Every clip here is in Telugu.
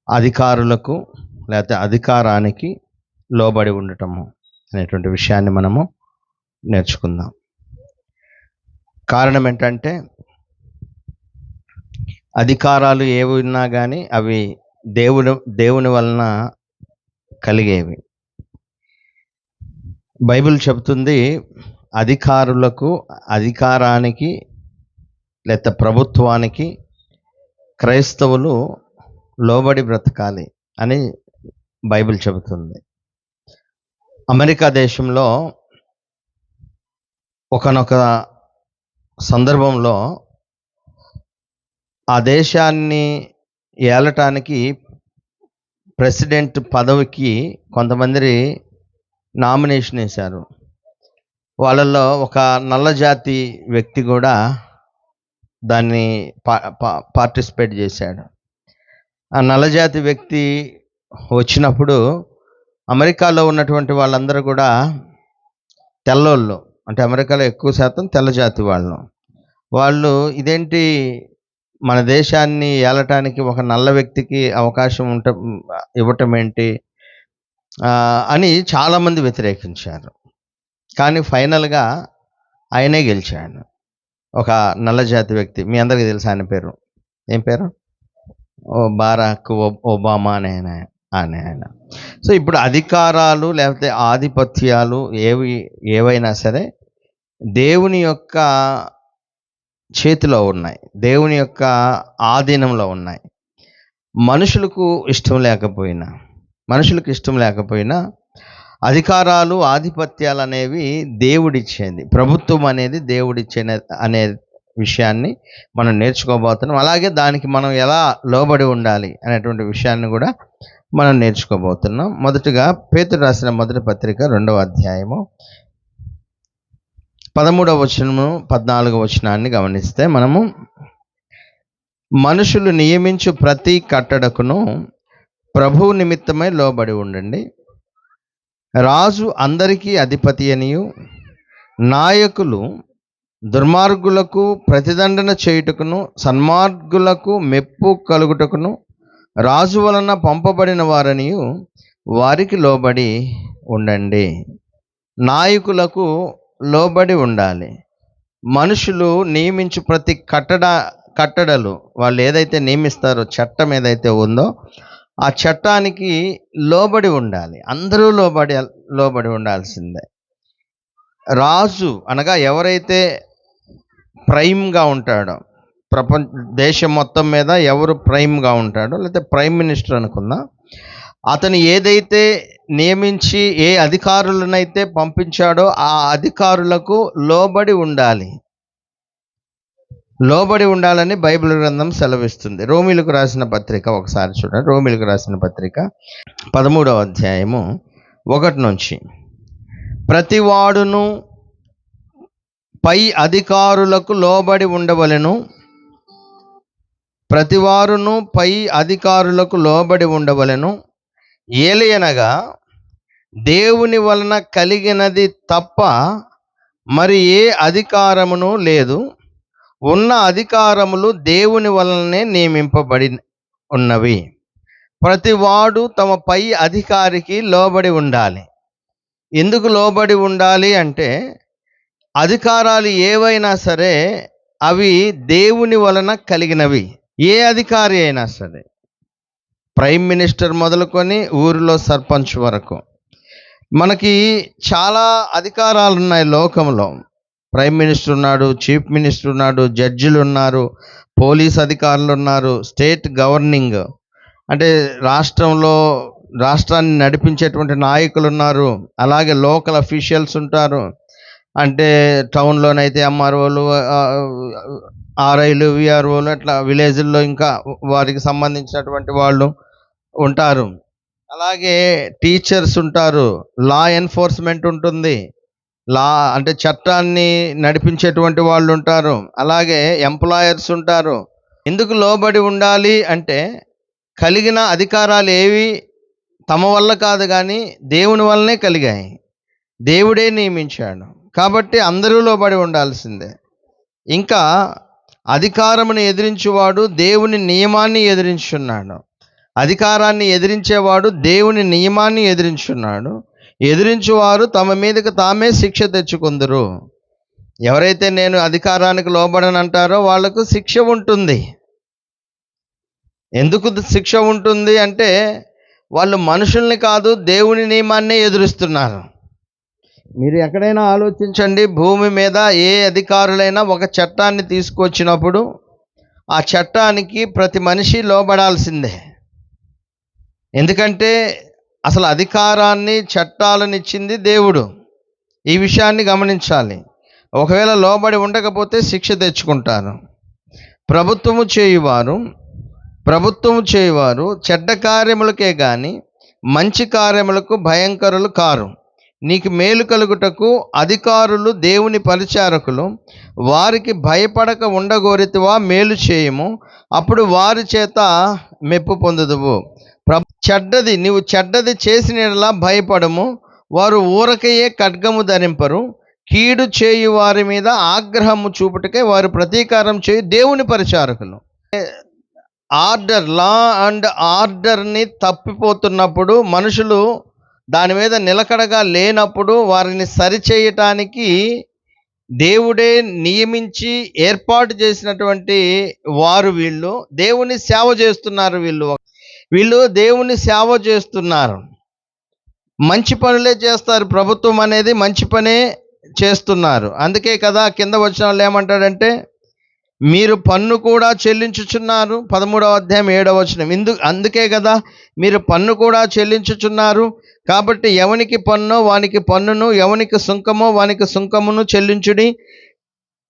అధికారులకు లేకపోతే అధికారానికి లోబడి ఉండటము అనేటువంటి విషయాన్ని మనము నేర్చుకుందాం. కారణం ఏంటంటే అధికారాలు ఏవి ఉన్నా కానీ అవి దేవుని వలన కలిగేవి. బైబిల్ చెబుతుంది అధికారులకు, అధికారానికి లేకపోతే ప్రభుత్వానికి క్రైస్తవులు లోబడి బ్రతకాలి అని బైబిల్ చెబుతుంది. అమెరికా దేశంలో ఒకానొక సందర్భంలో ఆ దేశాన్ని ఏలటానికి ప్రెసిడెంట్ పదవికి కొంతమంది నామినేషన్ వేశారు. వాళ్ళల్లో ఒక నల్ల జాతి వ్యక్తి కూడా దాన్ని పార్టిసిపేట్ చేశాడు. ఆ నల్లజాతి వ్యక్తి వచ్చినప్పుడు అమెరికాలో ఉన్నటువంటి వాళ్ళందరూ కూడా తెల్లోళ్ళు, అంటే అమెరికాలో ఎక్కువ శాతం తెల్లజాతి వాళ్ళు ఇదేంటి మన దేశాన్ని ఏలటానికి ఒక నల్ల వ్యక్తికి అవకాశం ఇవ్వటం ఏంటి అని చాలామంది వ్యతిరేకించారు. కానీ ఫైనల్గా ఆయనే గెలిచాడు. ఒక నల్లజాతి వ్యక్తి, మీ అందరికీ తెలుసు ఆయన పేరు. ఏం పేరు? బారాక్ ఒబామా అనే ఆయన. సో ఇప్పుడు అధికారాలు లేకపోతే ఆధిపత్యాలు ఏవైనా సరే దేవుని యొక్క చేతిలో ఉన్నాయి, దేవుని యొక్క ఆధీనంలో ఉన్నాయి. మనుషులకు ఇష్టం లేకపోయినా అధికారాలు, ఆధిపత్యాలు అనేవి దేవుడిచ్చేది, ప్రభుత్వం అనేది దేవుడిచ్చేది అనే విషయాన్ని మనం నేర్చుకోబోతున్నాం. అలాగే దానికి మనం ఎలా లోబడి ఉండాలి అనేటువంటి విషయాన్ని కూడా మనం నేర్చుకోబోతున్నాం. మొదటగా పేతురు రాసిన మొదటి పత్రిక 2వ అధ్యాయము 13వ వచనము 14వ వచనాన్ని గమనిస్తే మనము, మనుషులు నియమించు ప్రతి కట్టడకును ప్రభువు నిమిత్తమై లోబడి ఉండండి. రాజు అందరికీ అధిపతి అనియు, నాయకులు దుర్మార్గులకు ప్రతిదండన చేయుటకును సన్మార్గులకు మెప్పు కలుగుటకును రాజు వలన పంపబడిన వారనియు వారికి లోబడి ఉండండి. నాయకులకు లోబడి ఉండాలి. మనుషులు నియమించు ప్రతి కట్టడలు వాళ్ళు ఏదైతే నియమిస్తారో, చట్టం ఏదైతే ఉందో ఆ చట్టానికి లోబడి ఉండాలి. అందరూ లోబడి ఉండాల్సిందే. రాజు అనగా ఎవరైతే ప్రైమ్గా ఉంటాడో, దేశం మొత్తం మీద ఎవరు ప్రైమ్గా ఉంటాడో, లేకపోతే ప్రైమ్ మినిస్టర్ అనుకుందాం, అతను ఏదైతే నియమించి ఏ అధికారులనైతే పంపించాడో ఆ అధికారులకు లోబడి ఉండాలని బైబిల్ గ్రంథం సెలవిస్తుంది. రోమీలకు రాసిన పత్రిక ఒకసారి చూడండి. రోమీలకు రాసిన పత్రిక 13వ అధ్యాయము 1 నుంచి, ప్రతివాడును పై అధికారులకు లోబడి ఉండవలెను. ప్రతివారును పై అధికారులకు లోబడి ఉండవలెను. ఏలయనగా దేవుని వలన కలిగినది తప్ప మరి ఏ అధికారమును లేదు. ఉన్న అధికారములు దేవుని వలననే నియమింపబడి ఉన్నవి. ప్రతివాడు తమ పై అధికారికి లోబడి ఉండాలి. ఎందుకు లోబడి ఉండాలి అంటే, అధికారాలు ఏవైనా సరే అవి దేవుని వలన కలిగినవి. ఏ అధికారి అయినా సరే, ప్రైమ్ మినిస్టర్ మొదలుకొని ఊరిలో సర్పంచ్ వరకు మనకి చాలా అధికారాలు ఉన్నాయి లోకంలో. ప్రైమ్ మినిస్టర్ ఉన్నాడు, చీఫ్ మినిస్టర్ ఉన్నాడు, జడ్జిలు ఉన్నారు, పోలీస్ అధికారులు ఉన్నారు, స్టేట్ గవర్నింగ్ అంటే రాష్ట్రాన్ని నడిపించేటువంటి నాయకులు ఉన్నారు, అలాగే లోకల్ అఫీషియల్స్ ఉంటారు. అంటే టౌన్లోనైతే ఎంఆర్ఓలు, ఆర్ఐలు, విఆర్ఓలు, అట్లా విలేజ్ల్లో ఇంకా వారికి సంబంధించినటువంటి వాళ్ళు ఉంటారు. అలాగే టీచర్స్ ఉంటారు, లా ఎన్ఫోర్స్మెంట్ ఉంటుంది, అంటే చట్టాన్ని నడిపించేటువంటి వాళ్ళు ఉంటారు, అలాగే ఎంప్లాయర్స్ ఉంటారు. ఎందుకు లోబడి ఉండాలి అంటే, కలిగిన అధికారాలు ఏవి తమ వల్ల కాదు కానీ దేవుని వల్లనే కలిగాయి, దేవుడే నియమించాడు. కాబట్టి అందరూ లోబడి ఉండాల్సిందే. ఇంకా అధికారమును ఎదిరించువాడు దేవుని నియమాన్ని ఎదిరించున్నాడు. అధికారాన్ని ఎదిరించేవాడు దేవుని నియమాన్ని ఎదిరించున్నాడు. ఎదిరించువారు తమ మీదకి తామే శిక్ష తెచ్చుకుందరు. ఎవరైతే నేను అధికారానికి లోబడనంటారో వాళ్లకు శిక్ష ఉంటుంది. ఎందుకు శిక్ష ఉంటుంది అంటే వాళ్ళు మనుషుల్ని కాదు, దేవుని నియమాన్నే ఎదురిస్తున్నారు. మీరు ఎక్కడైనా ఆలోచించండి, భూమి మీద ఏ అధికారులైనా ఒక చట్టాన్ని తీసుకొచ్చినప్పుడు ఆ చట్టానికి ప్రతి మనిషి లోబడాల్సిందే. ఎందుకంటే అసలు అధికారాన్ని, చట్టాలను ఇచ్చింది దేవుడు. ఈ విషయాన్ని గమనించాలి. ఒకవేళ లోబడి ఉండకపోతే శిక్ష తెచ్చుకుంటారు. ప్రభుత్వము చేయువారు చెడ్డ కార్యములకే గాని మంచి కార్యములకు భయంకరులు కారు. నీకు మేలు కలుగుటకు అధికారులు దేవుని పరిచారకులు. వారికి భయపడక ఉండగోరితివా మేలు చేయము, అప్పుడు వారి చేత మెప్పు పొందుదువు. నీవు చెడ్డది చేసిన యెడల భయపడము. వారు ఊరకయే ఖడ్గము ధరింపరు. కీడు చేయు వారి మీద ఆగ్రహము చూపుటకే వారు ప్రతీకారం చేయు దేవుని పరిచారకులు. లా అండ్ ఆర్డర్ని తప్పిపోతున్నప్పుడు, మనుషులు దాని మీద నిలకడగా లేనప్పుడు వారిని సరిచేయటానికి దేవుడే నియమించి ఏర్పాటు చేసినటువంటి వారు వీళ్ళు. దేవుని సేవ చేస్తున్నారు. వీళ్ళు దేవుని సేవ చేస్తున్నారు. మంచి పనులే చేస్తారు. ప్రభుత్వం అనేది మంచి పనే చేస్తున్నారు. అందుకే కదా కింద వచనాలు ఏమంటాడంటే, మీరు పన్ను కూడా చెల్లించుచున్నారు. 13వ అధ్యాయం 7వ వచనం. అందుకే కదా మీరు పన్ను కూడా చెల్లించుచున్నారు. కాబట్టి ఎవనికి పన్ను వానికి పన్నును, ఎవనికి సుంకమో వానికి సుంకమును చెల్లించుడి.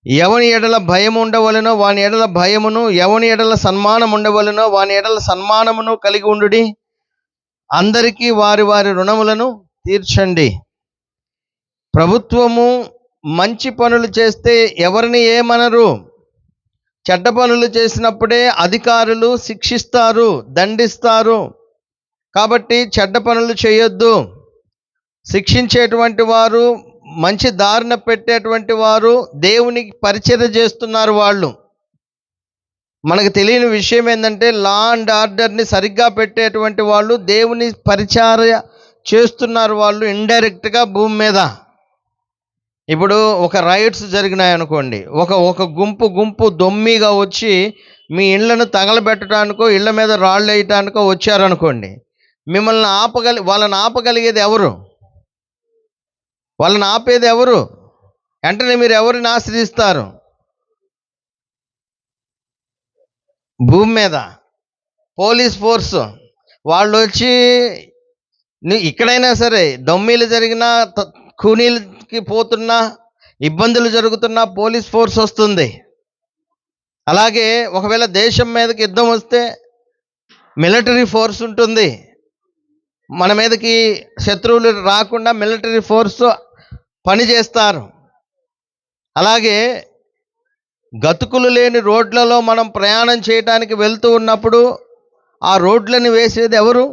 ఎవని ఎడల భయం ఉండవలెనో వాని ఎడల భయమును, ఎవని ఎడల సన్మానం ఉండవలెనో వాని ఎడల సన్మానమును కలిగి ఉండుడి. అందరికీ వారి వారి రుణములను తీర్చండి. ప్రభుత్వము మంచి పనులు చేస్తే ఎవరిని ఏమనరు. చెడ్డ పనులు చేసినప్పుడే అధికారులు శిక్షిస్తారు, దండిస్తారు. కాబట్టి చెడ్డ పనులు చేయొద్దు. శిక్షించేటువంటి వారు, మంచి దారిన పెట్టేటువంటి వారు దేవునికి పరిచర్య చేస్తున్నారు. వాళ్ళు మనకు తెలియని విషయం ఏంటంటే, లా అండ్ ఆర్డర్ని సరిగ్గా పెట్టేటువంటి వాళ్ళు దేవుని పరిచర్య చేస్తున్నారు. వాళ్ళు ఇండైరెక్ట్గా భూమి మీద. ఇప్పుడు ఒక రైట్స్ జరిగినాయనుకోండి, ఒక గుంపు దొమ్మిగా వచ్చి మీ ఇళ్లను తగలబెట్టడానికో ఇళ్ల మీద రాళ్ళు వేయటానికో వచ్చారనుకోండి, వాళ్ళని ఆపగలిగేది ఎవరు? వాళ్ళని ఆపేది ఎవరు? వెంటనే మీరు ఎవరిని ఆశ్రయిస్తారు? భూమి మీద పోలీస్ ఫోర్స్ వాళ్ళు వచ్చి, ఇక్కడైనా సరే దొమ్మీలు జరిగినా, కూనీలకి పోతున్నా, ఇబ్బందులు జరుగుతున్నా పోలీస్ ఫోర్స్ వస్తుంది. అలాగే ఒకవేళ దేశం మీదకి యుద్ధం వస్తే మిలిటరీ ఫోర్స్ ఉంటుంది. మన మీదకి శత్రువులు రాకుండా మిలిటరీ ఫోర్స్ పనిచేస్తారు. అలాగే గతుకులు లేని రోడ్లలో మనం ప్రయాణం చేయడానికి వెళ్తూ ఉన్నప్పుడు ఆ రోడ్లను వేసేది ఎవరు?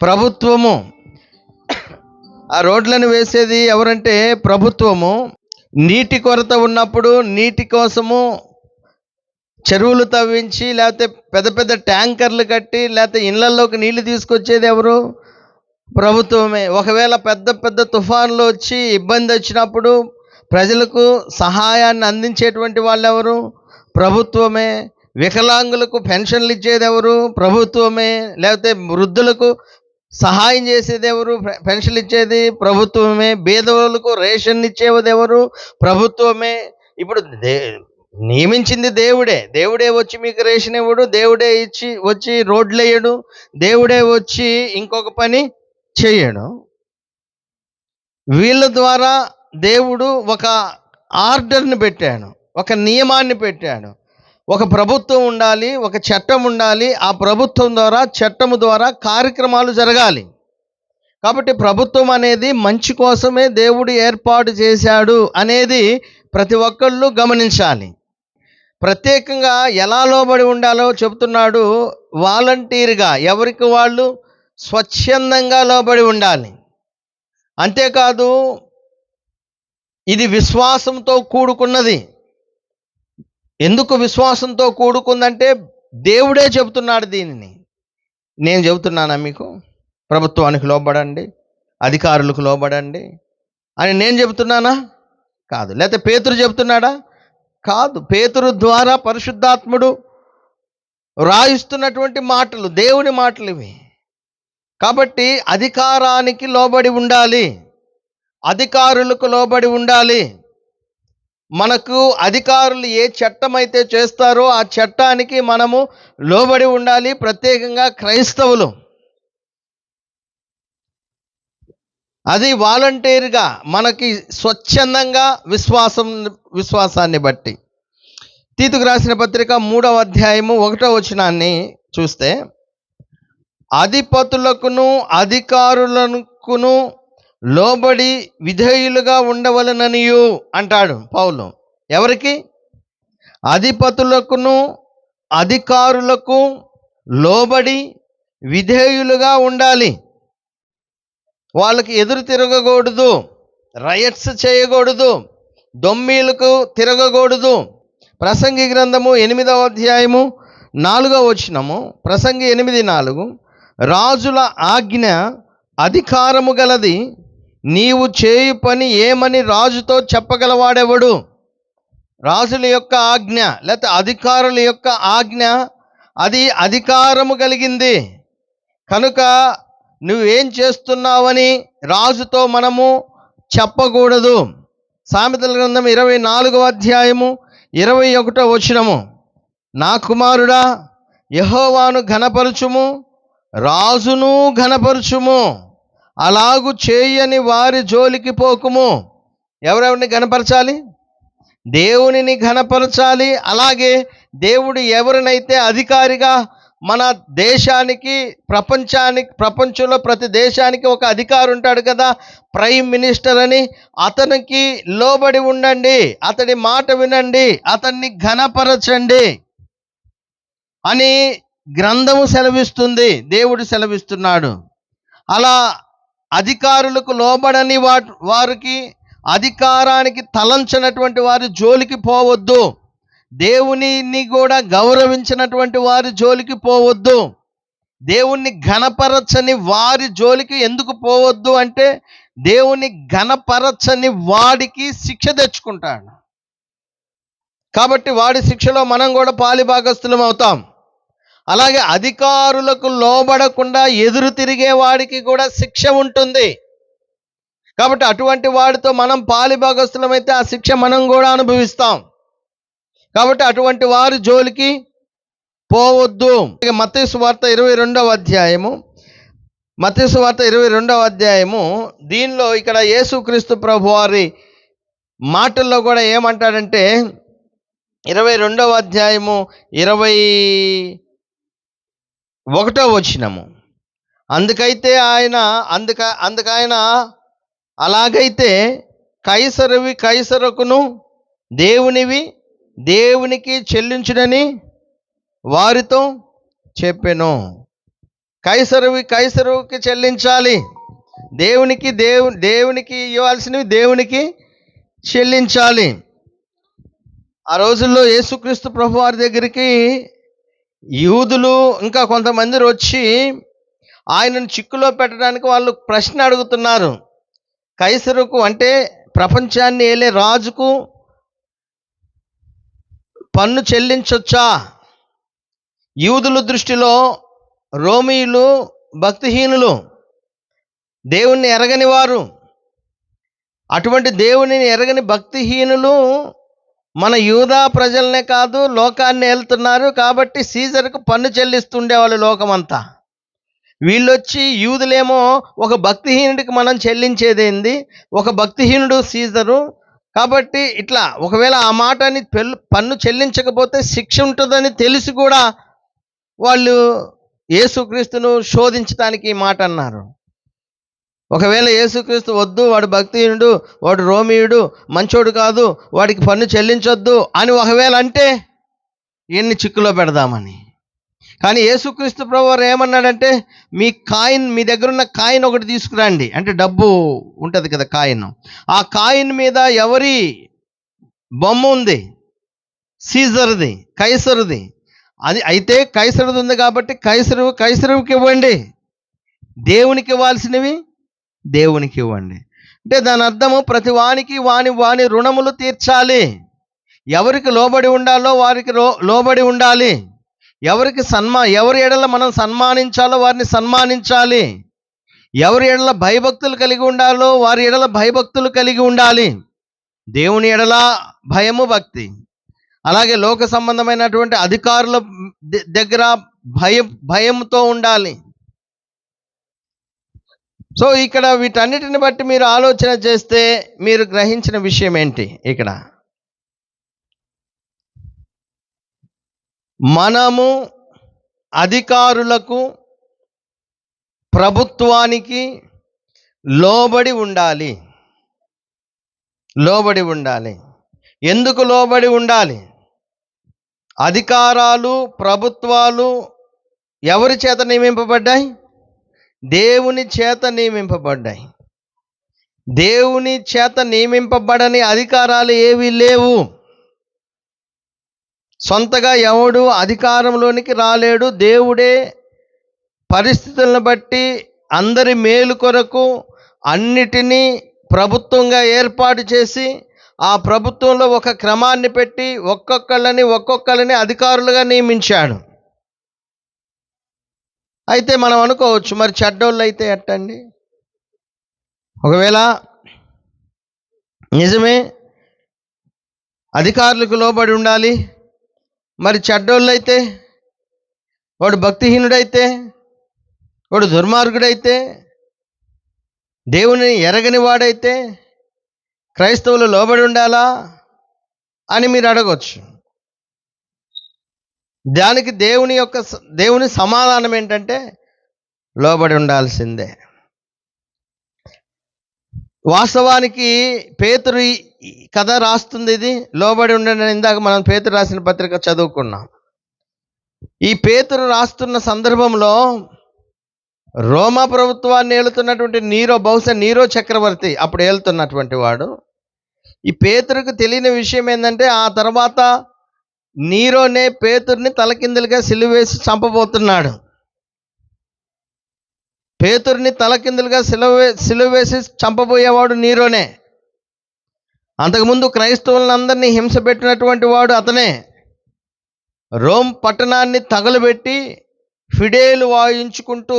ప్రభుత్వము. ఆ రోడ్లను వేసేది ఎవరంటే ప్రభుత్వము. నీటి కొరత ఉన్నప్పుడు నీటి కోసము చెరువులు తవ్వించి, లేకపోతే పెద్ద పెద్ద ట్యాంకర్లు కట్టి, లేకపోతే ఇళ్లలోకి నీళ్లు తీసుకొచ్చేది ఎవరు? ప్రభుత్వమే. ఒకవేళ పెద్ద పెద్ద తుఫాన్లు వచ్చి ఇబ్బంది వచ్చినప్పుడు ప్రజలకు సహాయాన్ని అందించేటువంటి వాళ్ళు ఎవరు? ప్రభుత్వమే. వికలాంగులకు పెన్షన్లు ఇచ్చేది ఎవరు? ప్రభుత్వమే. లేకపోతే వృద్ధులకు సహాయం చేసేది ఎవరు? పెన్షన్లు ఇచ్చేది ప్రభుత్వమే. బీదవాళ్ళకు రేషన్ ఇచ్చేది ఎవరు? ప్రభుత్వమే. ఇప్పుడు నియమించింది దేవుడే వచ్చి మీకు రేషన్ ఇవ్వడు, దేవుడే వచ్చి రోడ్లు వేయడు, దేవుడే వచ్చి ఇంకొక పని చేయడు. వీళ్ళ ద్వారా దేవుడు ఒక ఆర్డర్ని పెట్టాడు, ఒక నియమాన్ని పెట్టాడు. ఒక ప్రభుత్వం ఉండాలి, ఒక చట్టం ఉండాలి. ఆ ప్రభుత్వం ద్వారా, చట్టము ద్వారా కార్యక్రమాలు జరగాలి. కాబట్టి ప్రభుత్వం అనేది మంచి కోసమే దేవుడు ఏర్పాటు చేశాడు అనేది ప్రతి ఒక్కళ్ళు గమనించాలి. ప్రత్యేకంగా ఎలా లోబడి ఉండాలో చెబుతున్నాడు. వాలంటీర్గా ఎవరికి వాళ్ళు స్వచ్ఛందంగా లోబడి ఉండాలి. అంతేకాదు, ఇది విశ్వాసంతో కూడుకున్నది. ఎందుకు విశ్వాసంతో కూడుకుందంటే, దేవుడే చెబుతున్నాడు దీనిని. నేను చెబుతున్నానా మీకు? ప్రభుత్వానికి లోబడండి, అధికారులకు లోబడండి అని నేను చెబుతున్నానా? కాదు. లేకపోతే పేతురు చెబుతున్నాడా? కాదు. పేతురు ద్వారా పరిశుద్ధాత్ముడు రాయిస్తున్నటువంటి మాటలు, దేవుని మాటలు ఇవి. కాబట్టి అధికారానికి లోబడి ఉండాలి, అధికారులకు లోబడి ఉండాలి. మనకు అధికారులు ఏ చట్టం అయితే చేస్తారో ఆ చట్టానికి మనము లోబడి ఉండాలి. ప్రత్యేకంగా క్రైస్తవులు అది వాలంటీర్గా, మనకి స్వచ్ఛందంగా విశ్వాసాన్ని బట్టి. తీతుకు రాసిన పత్రిక 3వ అధ్యాయము 1వ వచనాన్ని చూస్తే, అధిపతులకును అధికారులకును లోబడి విధేయులుగా ఉండవలననియు అంటాడు పౌలు. ఎవరికి? అధిపతులకును అధికారులకు లోబడి విధేయులుగా ఉండాలి. వాళ్ళకి ఎదురు తిరగకూడదు, రయట్స్ చేయకూడదు, దొమ్మీలకు తిరగకూడదు. ప్రసంగి గ్రంథము 8వ అధ్యాయము 4వ వచనము, ప్రసంగి 8:4, రాజుల ఆజ్ఞ అధికారము గలది, నీవు చేయు పని ఏమని రాజుతో చెప్పగలవాడెవడు? రాజుల యొక్క ఆజ్ఞ లేకపోతే అధికారుల యొక్క ఆజ్ఞ అది అధికారము కలిగింది కనుక నువ్వేం చేస్తున్నావని రాజుతో మనము చెప్పకూడదు. సామెతల గ్రంథం 24వ అధ్యాయము 21వ వచనము, నా కుమారుడా యెహోవాను ఘనపరచుము, రాజును ఘనపరచుము, అలాగు చేయని వారి జోలికి పోకుము. ఎవరెవరిని ఘనపరచాలి? దేవునిని ఘనపరచాలి. అలాగే దేవుడు ఎవరినైతే అధికారిగా మన దేశానికి, ప్రపంచంలో ప్రతి దేశానికి ఒక అధికారి ఉంటాడు కదా, ప్రైమ్ మినిస్టర్ అని, అతనికి లోబడి ఉండండి, అతడి మాట వినండి, అతన్ని ఘనపరచండి అని గ్రంథము సెలవిస్తుంది, దేవుడు సెలవిస్తున్నాడు. అలా అధికారులకు లోబడని వారికి, అధికారానికి తలంచినటువంటి వారి జోలికి పోవద్దు. దేవునిని కూడా గౌరవించినటువంటి వారి జోలికి పోవద్దు. దేవుణ్ణి ఘనపరచని వారి జోలికి ఎందుకు పోవద్దు అంటే, దేవుని ఘనపరచని వాడికి శిక్ష తెచ్చుకుంటాడు. కాబట్టి వాడి శిక్షలో మనం కూడా పాలిభాగస్తులం అవుతాం. అలాగే అధికారులకు లోబడకుండా ఎదురు తిరిగే వాడికి కూడా శిక్ష ఉంటుంది. కాబట్టి అటువంటి వాడితో మనం పాలిభాగస్తులమైతే ఆ శిక్ష మనం కూడా అనుభవిస్తాం. కాబట్టి అటువంటి వారి జోలికి పోవద్దు. మత్తయి సువార్త 22వ అధ్యాయము దీనిలో ఇక్కడ యేసుక్రీస్తు ప్రభు వారి మాటల్లో కూడా ఏమంటాడంటే, 22వ అధ్యాయము 21వ వచనము, అందుకైన అలాగైతే కైసరువి కైసరుకును, దేవునివి దేవునికి చెల్లించుడని వారితో చెప్పెను. కైసరువి కైసరుకి చెల్లించాలి, దేవునికి ఇవ్వాల్సినవి దేవునికి చెల్లించాలి. ఆ రోజుల్లో యేసుక్రీస్తు ప్రభు వారి దగ్గరికి యూదులు ఇంకా కొంతమంది వచ్చి ఆయనను చిక్కులో పెట్టడానికి వాళ్ళు ప్రశ్న అడుగుతున్నారు. కైసరుకు అంటే ప్రపంచాన్ని ఏలే రాజుకు పన్ను చెల్లించొచ్చా? యూదుల దృష్టిలో రోమీయులు భక్తిహీనులు, దేవుణ్ణి ఎరగని వారు. అటువంటి దేవునిని ఎరగని భక్తిహీనులు మన యూదా ప్రజలనే కాదు లోకాన్ని ఏలుతున్నారు. కాబట్టి సీజర్కు పన్ను చెల్లిస్తుండేవాళ్ళు లోకమంతా. వీళ్ళొచ్చి యూదులేమో ఒక భక్తిహీనుడికి మనం చెల్లించేదేంది, ఒక భక్తిహీనుడు సీజరు, కాబట్టి ఇట్లా ఒకవేళ ఆ మాటని పన్ను చెల్లించకపోతే శిక్ష ఉంటుందని తెలిసి కూడా వాళ్ళు యేసుక్రీస్తును శోధించడానికి ఈ మాట అన్నారు. ఒకవేళ యేసుక్రీస్తు వద్దు, వాడు భక్తిహీనుడు, వాడు రోమీయుడు, మంచోడు కాదు, వాడికి పన్ను చెల్లించొద్దు అని ఒకవేళ అంటే ఎన్ని చిక్కులో పెడదామని. కానీ యేసుక్రీస్తు ప్రభువారు ఏమన్నాడంటే, మీ దగ్గర ఉన్న కాయిన్ ఒకటి తీసుకురండి, అంటే డబ్బు ఉంటుంది కదా కాయిన్, ఆ కాయిన్ మీద ఎవరి బొమ్మ ఉంది? సీజర్ది, కైసరుది. అది అయితే కైసరుది ఉంది కాబట్టి కైసరుకి ఇవ్వండి, దేవునికి ఇవ్వాల్సినవి దేవునికి ఇవ్వండి. అంటే దాని అర్థము ప్రతి వానికి వాని రుణములు తీర్చాలి. ఎవరికి లోబడి ఉండాలో వారికి లోబడి ఉండాలి. ఎవరి ఎడల మనం సన్మానించాలో వారిని సన్మానించాలి. ఎవరి ఎడల భయభక్తులు కలిగి ఉండాలో వారి ఎడల భయభక్తులు కలిగి ఉండాలి. దేవుని ఎడల భయము, భక్తి. అలాగే లోక సంబంధమైనటువంటి అధికారుల దగ్గర భయంతో ఉండాలి. సో ఇక్కడ వీటన్నిటిని బట్టి మీరు ఆలోచన చేస్తే మీరు గ్రహించిన విషయం ఏంటి? ఇక్కడ మనము అధికారులకు, ప్రభుత్వానికి లోబడి ఉండాలి. లోబడి ఉండాలి. ఎందుకు లోబడి ఉండాలి? అధికారాలు, ప్రభుత్వాలు ఎవరి చేత నియమింపబడ్డాయి? దేవుని చేత నియమింపబడ్డాయి. దేవుని చేత నియమింపబడని అధికారాలు ఏవీ లేవు. సొంతగా ఎవడు అధికారంలోనికి రాలేడు. దేవుడే పరిస్థితులను బట్టి అందరి మేలు కొరకు అన్నిటినీ ప్రభుత్వంగా ఏర్పాటు చేసి ఆ ప్రభుత్వంలో ఒక క్రమాన్ని పెట్టి ఒక్కొక్కళ్ళని అధికారులుగా నియమించాడు. అయితే మనం అనుకోవచ్చు, మరి చెడ్డోళ్ళు అయితే ఎట్టండి? ఒకవేళ నిజమే అధికారులకు లోబడి ఉండాలి, మరి చెడ్డోళ్ళు అయితే, వాడు భక్తిహీనుడైతే, వాడు దుర్మార్గుడైతే, దేవుని ఎరగని వాడైతే క్రైస్తవులు లోబడి ఉండాలా అని మీరు అడగవచ్చు. దానికి దేవుని సమాధానం ఏంటంటే లోబడి ఉండాల్సిందే. వాస్తవానికి పేతురు కథ రాస్తుంది, ఇది లోబడి ఉండండి. ఇందాక మనం పేతురు రాసిన పత్రిక చదువుకున్నాం. ఈ పేతురు రాస్తున్న సందర్భంలో రోమా ప్రభుత్వాన్ని ఏలుతున్నటువంటి బహుశా నీరో చక్రవర్తి అప్పుడు ఏలుతున్నటువంటి వాడు. ఈ పేతురుకు తెలియని విషయం ఏంటంటే ఆ తర్వాత నీరోనే పేతుర్ని తలకిందులుగా సిలువేసి చంపబోతున్నాడు. పేతుర్ని తలకిందులుగా సిలువేసి చంపబోయేవాడు నీరోనే. అంతకుముందు క్రైస్తవులందరినీ హింస పెట్టినటువంటి వాడు అతనే. రోమ్ పట్టణాన్ని తగలబెట్టి ఫిడేలు వాయించుకుంటూ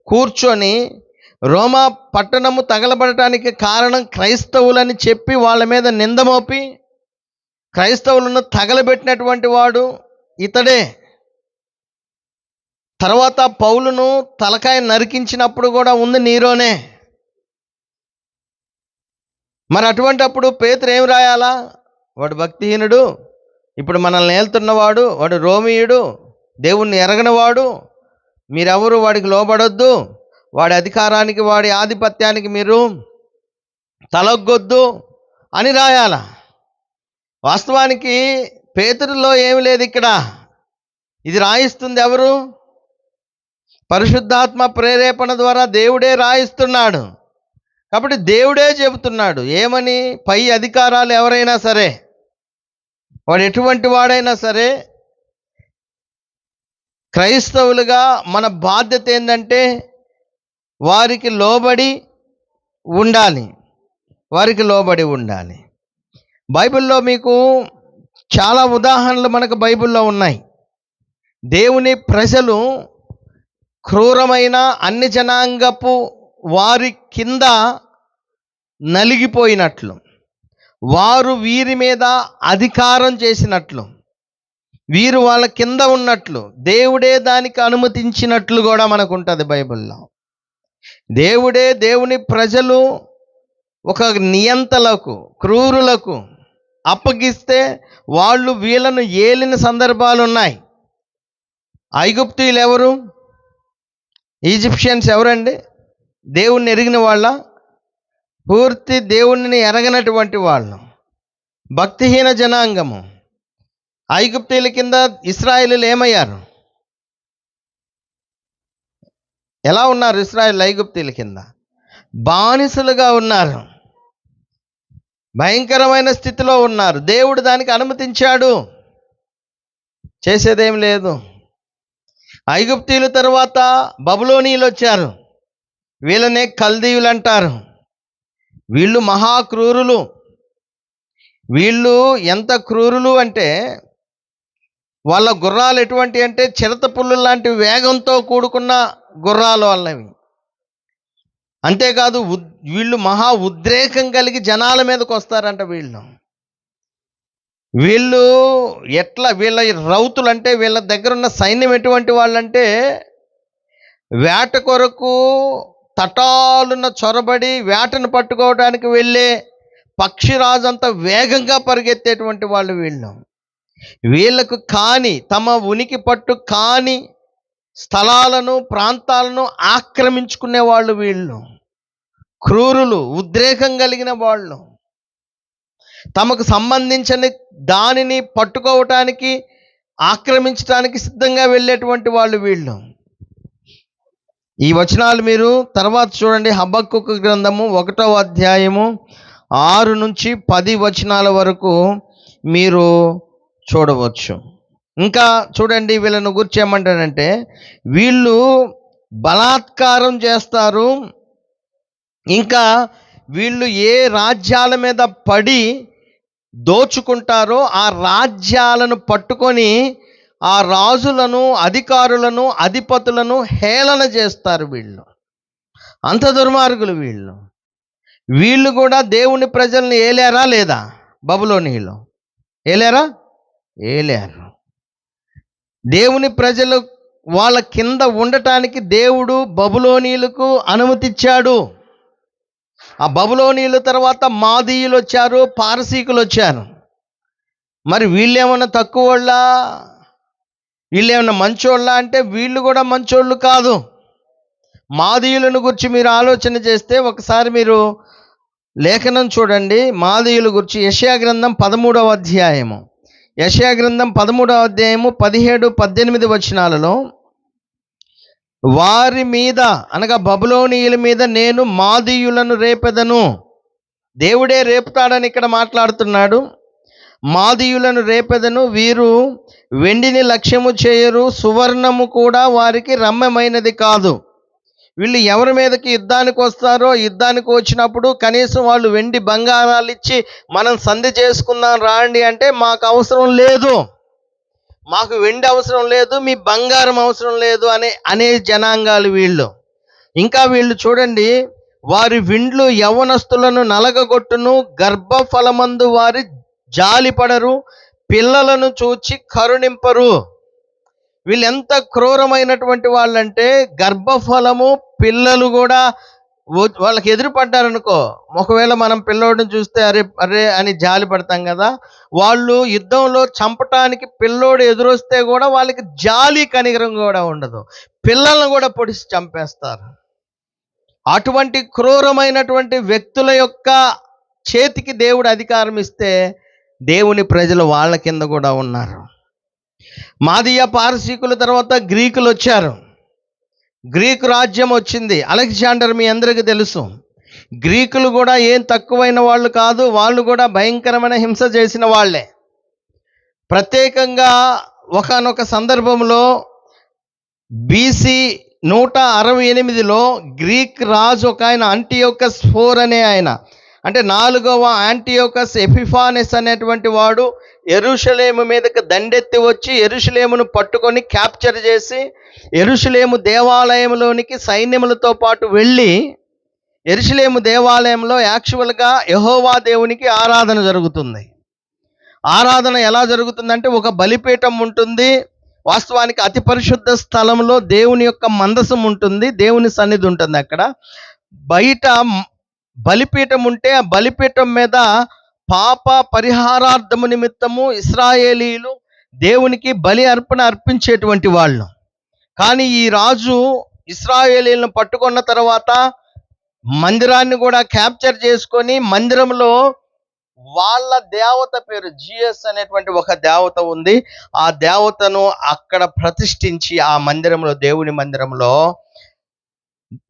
కూర్చొని రోమా పట్టణము తగలబడటానికి కారణం క్రైస్తవులని చెప్పి వాళ్ళ మీద నిందమోపి క్రైస్తవులను తగలబెట్టినటువంటి వాడు ఇతడే. తర్వాత పౌలును తలకాయ నరికించినప్పుడు కూడా ఉంది నీరోనే. మరి అటువంటప్పుడు పేతురు ఏం రాయాలా? వాడు భక్తిహీనుడు, ఇప్పుడు మనల్ని ఏలుతున్నవాడు, వాడు రోమీయుడు, దేవుణ్ణి ఎరగనివాడు, మీరెవరు వాడికి లోబడొద్దు, వాడి అధికారానికి వాడి ఆధిపత్యానికి మీరు తలొగ్గొద్దు అని రాయాల. వాస్తవానికి పేతురులో ఏమి లేదు ఇక్కడ. ఇది రాయిస్తుంది ఎవరు? పరిశుద్ధాత్మ ప్రేరేపణ ద్వారా దేవుడే రాయిస్తున్నాడు. కాబట్టి దేవుడే చెబుతున్నాడు ఏమని? పై అధికారాలు ఎవరైనా సరే, వాడు ఎటువంటి వాడైనా సరే, క్రైస్తవులుగా మన బాధ్యత ఏంటంటే వారికి లోబడి ఉండాలి. వారికి లోబడి ఉండాలి. బైబిల్లో మీకు చాలా ఉదాహరణలు మనకు బైబిల్లో ఉన్నాయి. దేవుని ప్రజలు క్రూరమైన అన్ని జనాంగపు వారి కింద నలిగిపోయినట్లు, వారు వీరి మీద అధికారం చేసినట్లు, వీరు వాళ్ళ కింద ఉన్నట్లు దేవుడే దానికి అనుమతించినట్లు కూడా మనకు ఉంటుంది బైబిల్లో. దేవుని ప్రజలు ఒక నియంతలకు, క్రూరులకు అప్పగిస్తే వాళ్ళు వీళ్ళను ఏలిన సందర్భాలు ఉన్నాయి. ఐగుప్తీయులు ఎవరు? ఈజిప్షియన్స్ ఎవరండి? దేవుణ్ణి ఎరిగిన వాళ్ళ? పూర్తి దేవుణ్ణి ఎరగనటువంటి వాళ్ళు, భక్తిహీన జనాంగము. ఐగుప్తీయుల కింద ఇశ్రాయేలీయులు ఏమయ్యారు? ఎలా ఉన్నారు ఇశ్రాయేలు? ఐగుప్తీయుల కింద బానిసలుగా ఉన్నారు, భయంకరమైన స్థితిలో ఉన్నారు. దేవుడు దానికి అనుమతించాడు. చేసేదేం లేదు. ఐగుప్తీయుల తర్వాత బబులోనీయులు వచ్చారు. వీళ్ళనే కల్దీయులు అంటారు. వీళ్ళు మహాక్రూరులు. వీళ్ళు ఎంత క్రూరులు అంటే వాళ్ళ గుర్రాలు ఎటువంటి అంటే చిరత పుల్లు లాంటి వేగంతో కూడుకున్న గుర్రాలు వాళ్ళవి. అంతేకాదు వీళ్ళు మహా ఉద్రేకం కలిగి జనాల మీదకి వస్తారంట. వీళ్ళు ఎట్లా వీళ్ళ రౌతులు అంటే వీళ్ళ దగ్గర ఉన్న సైన్యం ఎటువంటి వాళ్ళంటే వేట కొరకు తటాలున్న చొరబడి వేటను పట్టుకోవడానికి వెళ్ళే పక్షిరాజు అంత వేగంగా పరిగెత్తేటువంటి వాళ్ళు వీళ్ళకు కాని తమ ఉనికి పట్టు కాని స్థలాలను ప్రాంతాలను ఆక్రమించుకునే వీళ్ళు క్రూరులు, ఉద్రేకం కలిగిన వాళ్ళు, తమకు సంబంధించిన దానిని పట్టుకోవటానికి ఆక్రమించడానికి సిద్ధంగా వెళ్ళేటువంటి వీళ్ళు. ఈ వచనాలు మీరు తర్వాత చూడండి. హబక్కూకు గ్రంథము 1వ అధ్యాయము 6 నుంచి 10 వచనాల వరకు మీరు చూడవచ్చు. ఇంకా చూడండి, వీళ్ళను గురించి ఏమంటాడంటే వీళ్ళు బలాత్కారం చేస్తారు. ఇంకా వీళ్ళు ఏ రాజ్యాల మీద పడి దోచుకుంటారో ఆ రాజ్యాలను పట్టుకొని ఆ రాజులను, అధికారులను, అధిపతులను హేళన చేస్తారు. వీళ్ళు అంత దుర్మార్గులు. వీళ్ళు కూడా దేవుని ప్రజల్ని ఏలారా లేదా? బబులోనీయులు ఏలారా? ఏలారు. దేవుని ప్రజలు వాళ్ళ కింద ఉండటానికి దేవుడు బబులోనీయులకు అనుమతిచ్చాడు. ఆ బబులోనీయుల తర్వాత మాదీయులు వచ్చారు, పారసీకులు వచ్చారు. మరి వీళ్ళేమన్నా తక్కువ వాళ్ళ, వీళ్ళేమన్నా మంచోళ్ళ అంటే వీళ్ళు కూడా మంచోళ్ళు కాదు. మాదీయులను గురించి మీరు ఆలోచన చేస్తే ఒకసారి మీరు లేఖనం చూడండి. మాదీయుల గురించి యెషయా గ్రంథం 13వ అధ్యాయము, యెషయా గ్రంథం 13వ అధ్యాయము 17-18 వచనాలలో వారి మీద అనగా బబులోనీయుల మీద నేను మాదీయులను రేపెదను. దేవుడే రేపుతాడని ఇక్కడ మాట్లాడుతున్నాడు. మాదీయులను రేపెదను, వీరు వెండిని లక్ష్యము చేయరు, సువర్ణము కూడా వారికి రమ్యమైనది కాదు. వీళ్ళు ఎవరి మీదకి యుద్ధానికి వస్తారో, యుద్ధానికి వచ్చినప్పుడు కనీసం వాళ్ళు వెండి బంగారాలు ఇచ్చి మనం సంధి చేసుకుందాం రాండి అంటే మాకు అవసరం లేదు, మాకు వెండి అవసరం లేదు, మీ బంగారం అవసరం లేదు అనే జనాంగాలు వీళ్ళు. ఇంకా వీళ్ళు చూడండి, వారి విండ్లు యవ్వనస్తులను నలగగొట్టును, గర్భఫలమందు వారి జాలిపడరు, పిల్లలను చూచి కరుణింపరు. వీళ్ళు ఎంత క్రూరమైనటువంటి వాళ్ళంటే గర్భఫలము, పిల్లలు కూడా వాళ్ళకి ఎదురుపడ్డారనుకో, ఒకవేళ మనం పిల్లోడిని చూస్తే అరే అరే అని జాలి పడతాం కదా, వాళ్ళు యుద్ధంలో చంపటానికి పిల్లోడు ఎదురొస్తే కూడా వాళ్ళకి జాలి కనికరం కూడా ఉండదు, పిల్లలను కూడా పొడిచి చంపేస్తారు. అటువంటి క్రూరమైనటువంటి వ్యక్తుల యొక్క చేతికి దేవుడు అధికారం ఇస్తే దేవుని ప్రజలు వాళ్ళ కింద కూడా ఉన్నారు. మాదీయ పారసీకుల తర్వాత గ్రీకులు వచ్చారు. గ్రీకు రాజ్యం వచ్చింది. అలెగ్జాండర్ మీ అందరికీ తెలుసు. గ్రీకులు కూడా ఏం తక్కువైన వాళ్ళు కాదు, వాళ్ళు కూడా భయంకరమైన హింస చేసిన వాళ్ళే. ప్రత్యేకంగా ఒకానొక సందర్భంలో BC 168లో గ్రీక్ రాజు ఒక ఆయన అంటియోకస్ IV అనే ఆయన, అంటే 4వ యాంటియోకస్ ఎపిఫానెస్ అనేటువంటి వాడు యెరూషలేము మీదకి దండెత్తి వచ్చి యెరూషలేమును పట్టుకొని క్యాప్చర్ చేసి యెరూషలేము దేవాలయంలోనికి సైన్యములతో పాటు వెళ్ళి యెరూషలేము దేవాలయంలో యాక్చువల్గా యెహోవా దేవునికి ఆరాధన జరుగుతుంది. ఆరాధన ఎలా జరుగుతుందంటే ఒక బలిపీఠం ఉంటుంది. వాస్తవానికి అతి పరిశుద్ధ స్థలంలో దేవుని యొక్క మందసం ఉంటుంది, దేవుని సన్నిధి ఉంటుంది. అక్కడ బయట బలిపీఠం ఉంటే ఆ బలిపీఠం మీద పాప పరిహారార్థము నిమిత్తము ఇశ్రాయేలీలు దేవునికి బలి అర్పించేటువంటి వాళ్ళు. కానీ ఈ రాజు ఇశ్రాయేలీలను పట్టుకున్న తర్వాత మందిరాన్ని కూడా క్యాప్చర్ చేసుకొని మందిరంలో వాళ్ళ దేవత పేరు జిఎస్ అనేటువంటి ఒక దేవత ఉంది. ఆ దేవతను అక్కడ ప్రతిష్ఠించి ఆ మందిరంలో, దేవుని మందిరంలో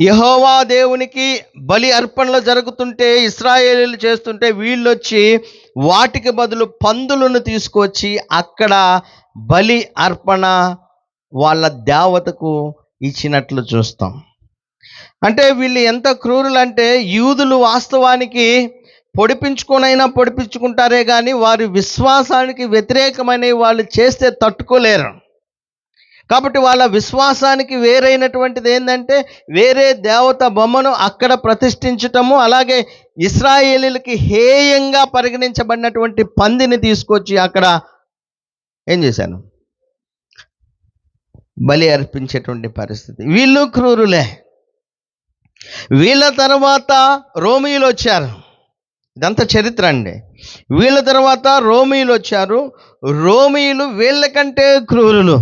యెహోవా దేవునికి బలి అర్పణలు జరుగుతుంటే ఇశ్రాయేలీలు చేస్తుంటే వీళ్ళు వచ్చి వాటికి బదులు పందులను తీసుకొచ్చి అక్కడ బలి అర్పణ వాళ్ళ దేవతకు ఇచ్చినట్లు చూస్తాం. అంటే వీళ్ళు ఎంత క్రూరులంటే, యూదులు వాస్తవానికి పొడిపించుకుంటారే కానీ వారి విశ్వాసానికి వ్యతిరేకమైన వాళ్ళు చేస్తే తట్టుకోలేరు. కాబట్టి వాళ్ళ విశ్వాసానికి వేరైనటువంటిది ఏంటంటే, వేరే దేవత బొమ్మను అక్కడ ప్రతిష్ఠించటము, అలాగే ఇశ్రాయేలీలకి హేయంగా పరిగణించబడినటువంటి పందిని తీసుకొచ్చి అక్కడ ఏం చేశాను, బలి అర్పించేటువంటి పరిస్థితి. వీళ్ళు క్రూరులే. వీళ్ళ తర్వాత రోమీయులు వచ్చారు. ఇదంతా చరిత్ర అండి. వీళ్ళ తర్వాత రోమీయులు వచ్చారు. రోమీయులు వీళ్ళకంటే క్రూరులు.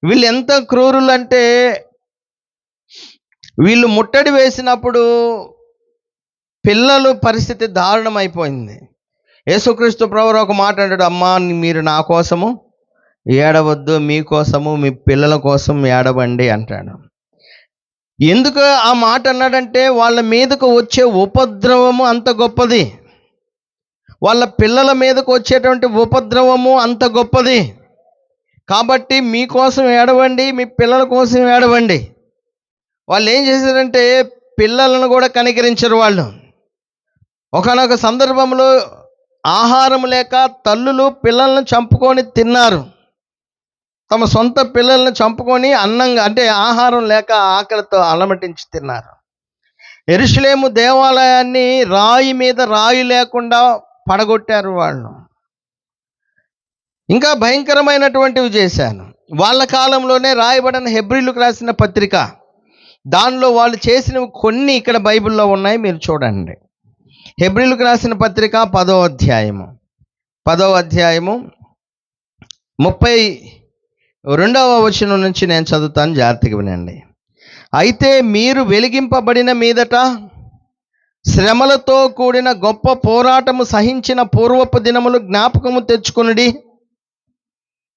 వీళ్ళు ఎంత క్రూరులు అంటే, వీళ్ళు ముట్టడి వేసినప్పుడు పిల్లలు పరిస్థితి దారుణమైపోయింది. యేసుక్రీస్తు ప్రభువు ఒక మాట అంటాడు, అమ్మా మీరు నా కోసము ఏడవద్దు, మీకోసము మీ పిల్లల కోసం ఏడవండి అంటాడు. ఎందుకు ఆ మాట అన్నాడంటే, వాళ్ళ మీదకు వచ్చే ఉపద్రవము అంత గొప్పది, వాళ్ళ పిల్లల మీదకు వచ్చేటువంటి ఉపద్రవము అంత గొప్పది. కాబట్టి మీకోసం ఏడవండి, మీ పిల్లల కోసం ఏడవండి. వాళ్ళు ఏం చేశారంటే పిల్లలను కూడా కనికరించరు. వాళ్ళు ఒకానొక సందర్భంలో ఆహారం లేక తల్లులు పిల్లలను చంపుకొని తిన్నారు. తమ సొంత పిల్లలను చంపుకొని అన్నంగా, అంటే ఆహారం లేక ఆకలితో అలమటించి తిన్నారు. యెరూషలేము దేవాలయాన్ని రాయి మీద రాయి లేకుండా పడగొట్టారు వాళ్ళు. ఇంకా భయంకరమైనటువంటివి చేశాను. వాళ్ళ కాలంలోనే రాయబడిన హెబ్రీలకు రాసిన పత్రిక, దానిలో వాళ్ళు చేసినవి కొన్ని ఇక్కడ బైబిల్లో ఉన్నాయి, మీరు చూడండి. హెబ్రీలకు రాసిన పత్రిక 10వ అధ్యాయము 32వ వచనం నుంచి నేను చదువుతాను, జాగ్రత్తగా వినండి. అయితే మీరు వెలిగింపబడిన మీదట శ్రమలతో కూడిన గొప్ప పోరాటము సహించిన పూర్వపు దినములు జ్ఞాపకము తెచ్చుకొనుడి.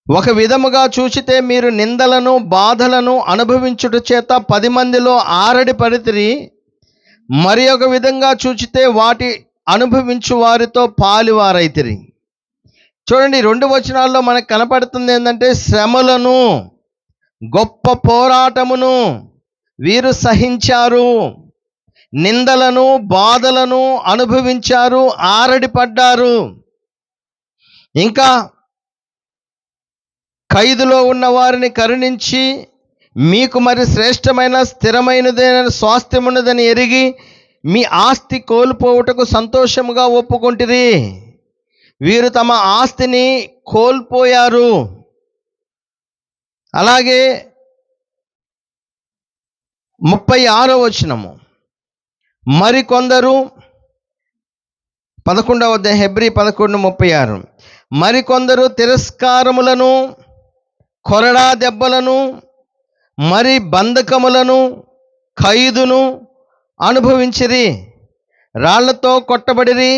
ఒక విధముగా చూచితే మీరు నిందలను బాధలను అనుభవించుట చేత 10 మందిలో ఆరడి పడితిరి. మరి ఒక విధంగా చూచితే వాటి అనుభవించు వారితో పాలువారైతిరి. చూడండి, 2 వచనాల్లో మనకు కనపడుతుంది ఏంటంటే, శ్రమలను గొప్ప పోరాటమును వీరు సహించారు, నిందలను బాధలను అనుభవించారు, ఆరడి పడ్డారు. ఇంకా ఖైదులో ఉన్న వారిని కరుణించి మీకు మరి శ్రేష్టమైన స్థిరమైనదైన స్వాస్థ్యమున్నదని ఎరిగి మీ ఆస్తి కోల్పోవుటకు సంతోషముగా ఒప్పుకొంటిరి. వీరు తమ ఆస్తిని కోల్పోయారు. అలాగే 36వ వచనము, మరికొందరు 11వ అధ్యాయం హెబ్రీ 11:36, మరికొందరు తిరస్కారములను, కొరడా దెబ్బలను, మరి బంధకములను, ఖైదును అనుభవించిరి. రాళ్లతో కొట్టబడిరి,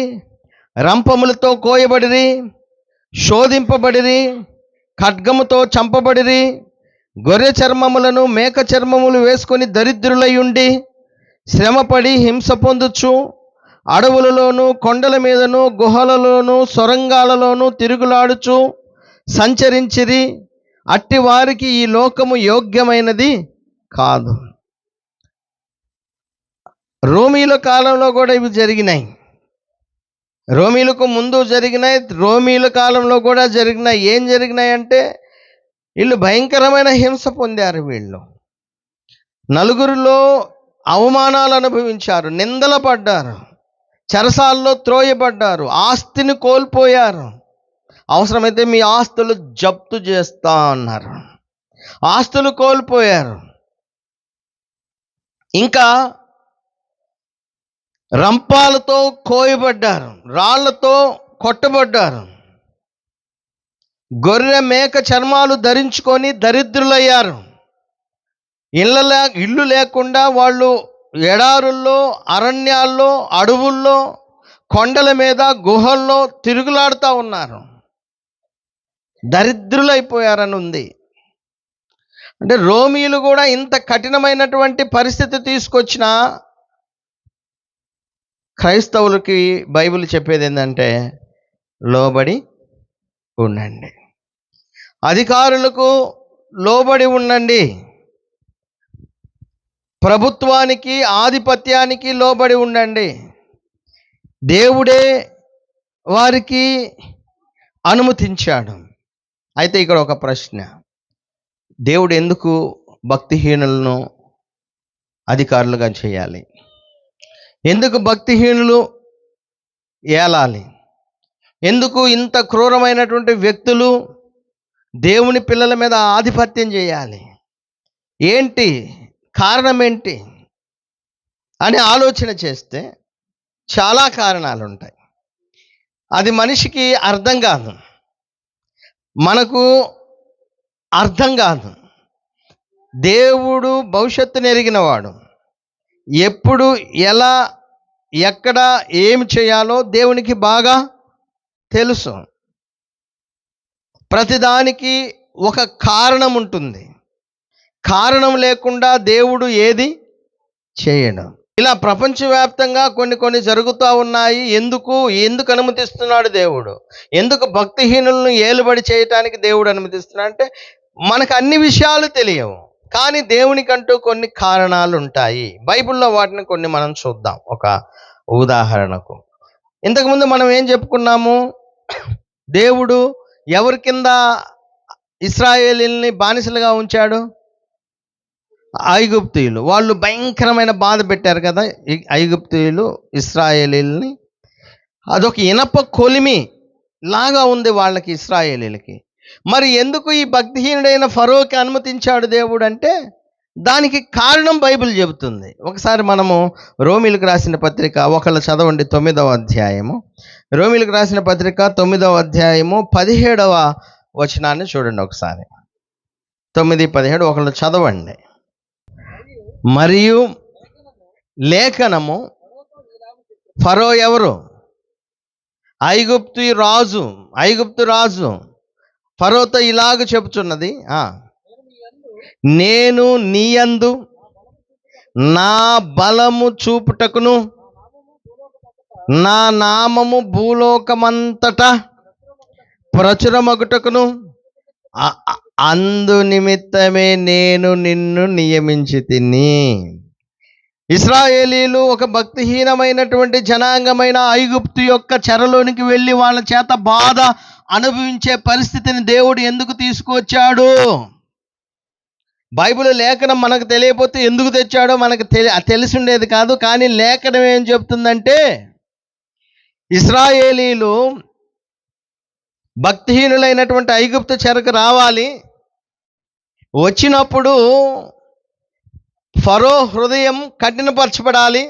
రంపములతో కోయబడిరి, శోధింపబడిరి, ఖడ్గముతో చంపబడిరి. గొర్రె చర్మములను మేక చర్మములు వేసుకొని దరిద్రులై ఉండి శ్రమపడి హింస పొందుచు అడవులలోను కొండల మీదను గుహలలోను సొరంగాలలోను తిరుగులాడుచు సంచరించిరి. అట్టి వారికి ఈ లోకము యోగ్యమైనది కాదు. రోమీల కాలంలో కూడా ఇవి జరిగినాయి. రోమీలకు ముందు జరిగినాయి, రోమీల కాలంలో కూడా జరిగినాయి. ఏం జరిగినాయి అంటే, వీళ్ళు భయంకరమైన హింస పొందారు. వీళ్ళు నలుగురిలో అవమానాలు అనుభవించారు, నిందలు పడ్డారు, చెరసాల్లో త్రోయబడ్డారు, ఆస్తిని కోల్పోయారు. అవసరమైతే మీ ఆస్తులు జప్తు చేస్తా అన్నారు. ఆస్తులు కోల్పోయారు. ఇంకా రంపాలతో కోయబడ్డారు, రాళ్లతో కొట్టబడ్డారు, గొర్రె మేక చర్మాలు ధరించుకొని దరిద్రులయ్యారు. ఇల్లు లేకుండా వాళ్ళు ఎడారుల్లో, అరణ్యాల్లో, అడవుల్లో, కొండల మీద, గుహల్లో తిరుగులాడుతూ ఉన్నారు. దరిద్రులైపోయారని ఉంది. అంటే రోమీలు కూడా ఇంత కఠినమైనటువంటి పరిస్థితి తీసుకొచ్చినా క్రైస్తవులకి బైబిల్ చెప్పేది ఏంటంటే లోబడి ఉండండి, అధికారులకు లోబడి ఉండండి, ప్రభుత్వానికి ఆధిపత్యానికి లోబడి ఉండండి. దేవుడే వారికి అనుమతించాడు. అయితే ఇక్కడ ఒక ప్రశ్న, దేవుడు ఎందుకు భక్తిహీనులను అధికారులుగా చేయాలి? ఎందుకు భక్తిహీనులు ఏలాలి? ఎందుకు ఇంత క్రూరమైనటువంటి వ్యక్తులు దేవుని పిల్లల మీద ఆధిపత్యం చేయాలి? ఏంటి కారణం ఏంటి అని ఆలోచన చేస్తే చాలా కారణాలు ఉంటాయి. అది మనిషికి అర్థం కాదు, మనకు అర్థం కాదు. దేవుడు భవిష్యత్తును ఎరిగినవాడు. ఎప్పుడు ఎలా ఎక్కడ ఏమి చేయాలో దేవునికి బాగా తెలుసు. ప్రతిదానికి ఒక కారణం ఉంటుంది. కారణం లేకుండా దేవుడు ఏది చేయడు. ఇలా ప్రపంచవ్యాప్తంగా కొన్ని జరుగుతూ ఉన్నాయి. ఎందుకు అనుమతిస్తున్నాడు దేవుడు? ఎందుకు భక్తిహీనులను ఏలుబడి చేయటానికి దేవుడు అనుమతిస్తున్నాడు అంటే మనకు అన్ని విషయాలు తెలియవు, కానీ దేవునికంటూ కొన్ని కారణాలు ఉంటాయి. బైబిల్లో వాటిని కొన్ని మనం చూద్దాం. ఒక ఉదాహరణకు, ఇంతకుముందు మనం ఏం చెప్పుకున్నాము? దేవుడు ఎవరి కింద ఇశ్రాయేలీయుల్ని బానిసలుగా ఉంచాడు? ఐగుప్తీయులు. వాళ్ళు భయంకరమైన బాధ పెట్టారు కదా ఐగుప్తీయులు ఇశ్రాయేలీయుల్ని. అదొక ఇనప కొలిమి లాగా ఉంది వాళ్ళకి, ఇశ్రాయేలీలకి. మరి ఎందుకు ఈ భక్తిహీనుడైన ఫరోకి అనుమతించాడు దేవుడు అంటే దానికి కారణం బైబిల్ చెబుతుంది. ఒకసారి మనము రోమీలకు రాసిన పత్రిక ఒకళ్ళు చదవండి, 9వ అధ్యాయము. రోమీలకు రాసిన పత్రిక 9వ అధ్యాయము 17వ వచనాన్ని చూడండి ఒకసారి. 9:17 ఒకళ్ళు చదవండి. మరియు లేఖనము, ఫరో ఎవరు? ఐగుప్తు రాజు ఫరోతో ఇలాగ చెబుతున్నది, నేను నీయందు నా బలము చూపుటకును నా నామము భూలోకమంతటా ప్రచురమగుటకును అందు నిమిత్తమే నేను నిన్ను నియమించి తిని. ఇశ్రాయేలీలు ఒక భక్తిహీనమైనటువంటి జనాంగమైన ఐగుప్తు యొక్క చెరలోనికి వెళ్ళి వాళ్ళ చేత బాధ అనుభవించే పరిస్థితిని దేవుడు ఎందుకు తీసుకువచ్చాడు? బైబిల్ లేఖనం మనకు తెలియకపోతే ఎందుకు తెచ్చాడో మనకు తెలిసి ఉండేది కాదు. కానీ లేఖనం ఏం చెప్తుందంటే ఇశ్రాయేలీలు భక్తిహీనులైనటువంటి ఐగుప్తు చెరకు రావాలి. వచ్చినప్పుడు ఫరో హృదయం కఠినపరచబడాలి.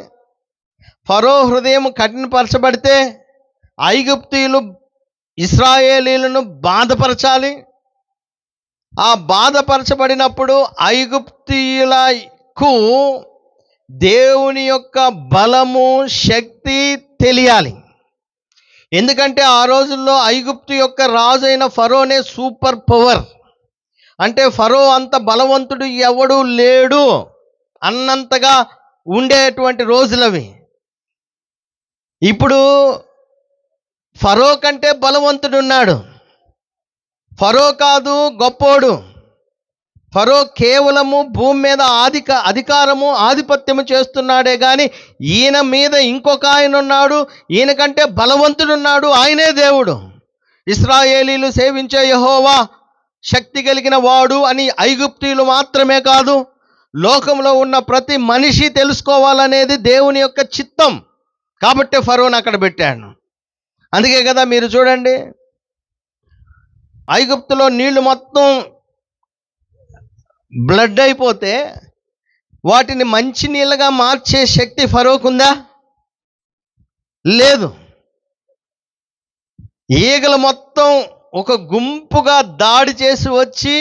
ఫరో హృదయం కఠినపరచబడితే ఐగుప్తీయులు ఇశ్రాయేలీలను బాధపరచాలి. ఆ బాధపరచబడినప్పుడు ఐగుప్తీయులకు దేవుని యొక్క బలము, శక్తి తెలియాలి. ఎందుకంటే ఆ రోజుల్లో ఐగుప్తు యొక్క రాజు అయిన ఫరోనే సూపర్ పవర్. అంటే ఫరో అంత బలవంతుడు ఎవడు లేడు అన్నంతగా ఉండేటువంటి రోజులవి. ఇప్పుడు ఫరో కంటే బలవంతుడు ఉన్నాడు. ఫరో కాదు గొప్పోడు. ఫరో కేవలము భూమి మీద అధికారము, ఆధిపత్యము చేస్తున్నాడే కానీ ఈయన మీద ఇంకొక ఆయన ఉన్నాడు, ఈయన కంటే బలవంతుడు ఉన్నాడు, ఆయనే దేవుడు. ఇశ్రాయేలీలు సేవించే యెహోవా శక్తి కలిగిన వాడు అని ఐగుప్తీయులు మాత్రమే కాదు, లోకంలో ఉన్న ప్రతి మనిషి తెలుసుకోవాలనేది దేవుని యొక్క చిత్తం. కాబట్టి ఫరోని అక్కడ పెట్టాను. అందుకే కదా మీరు చూడండి, ఐగుప్తులో నీళ్లు మొత్తం బ్లడ్ అయిపోతే వాటిని మంచి నీళ్ళగా మార్చే శక్తి ఫరోకుందా? లేదు. ఈగలు మొత్తం ఒక గుంపుగా దాడి చేసి వచ్చి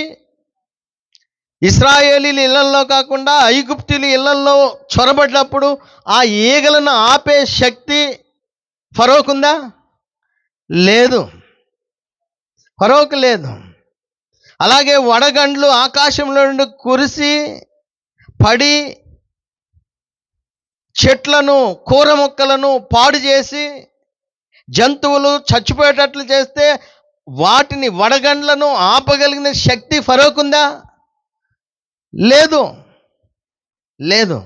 ఇశ్రాయేలీల ఇళ్లల్లో కాకుండా ఐగుప్తీయుల ఇళ్లల్లో చొరబడినప్పుడు ఆ ఈగలను ఆపే శక్తి ఫరోకుందా? లేదు, ఫరోకు లేదు. అలాగే వడగండ్లు ఆకాశంలో నుండి కురిసి పడి చెట్లను, కూర మొక్కలను పాడు చేసి, జంతువులు చచ్చిపోయేటట్లు చేస్తే వాటిని వడగండ్లను ఆపగలిగిన శక్తి ఫరోకుందా? లేదు, లేదు.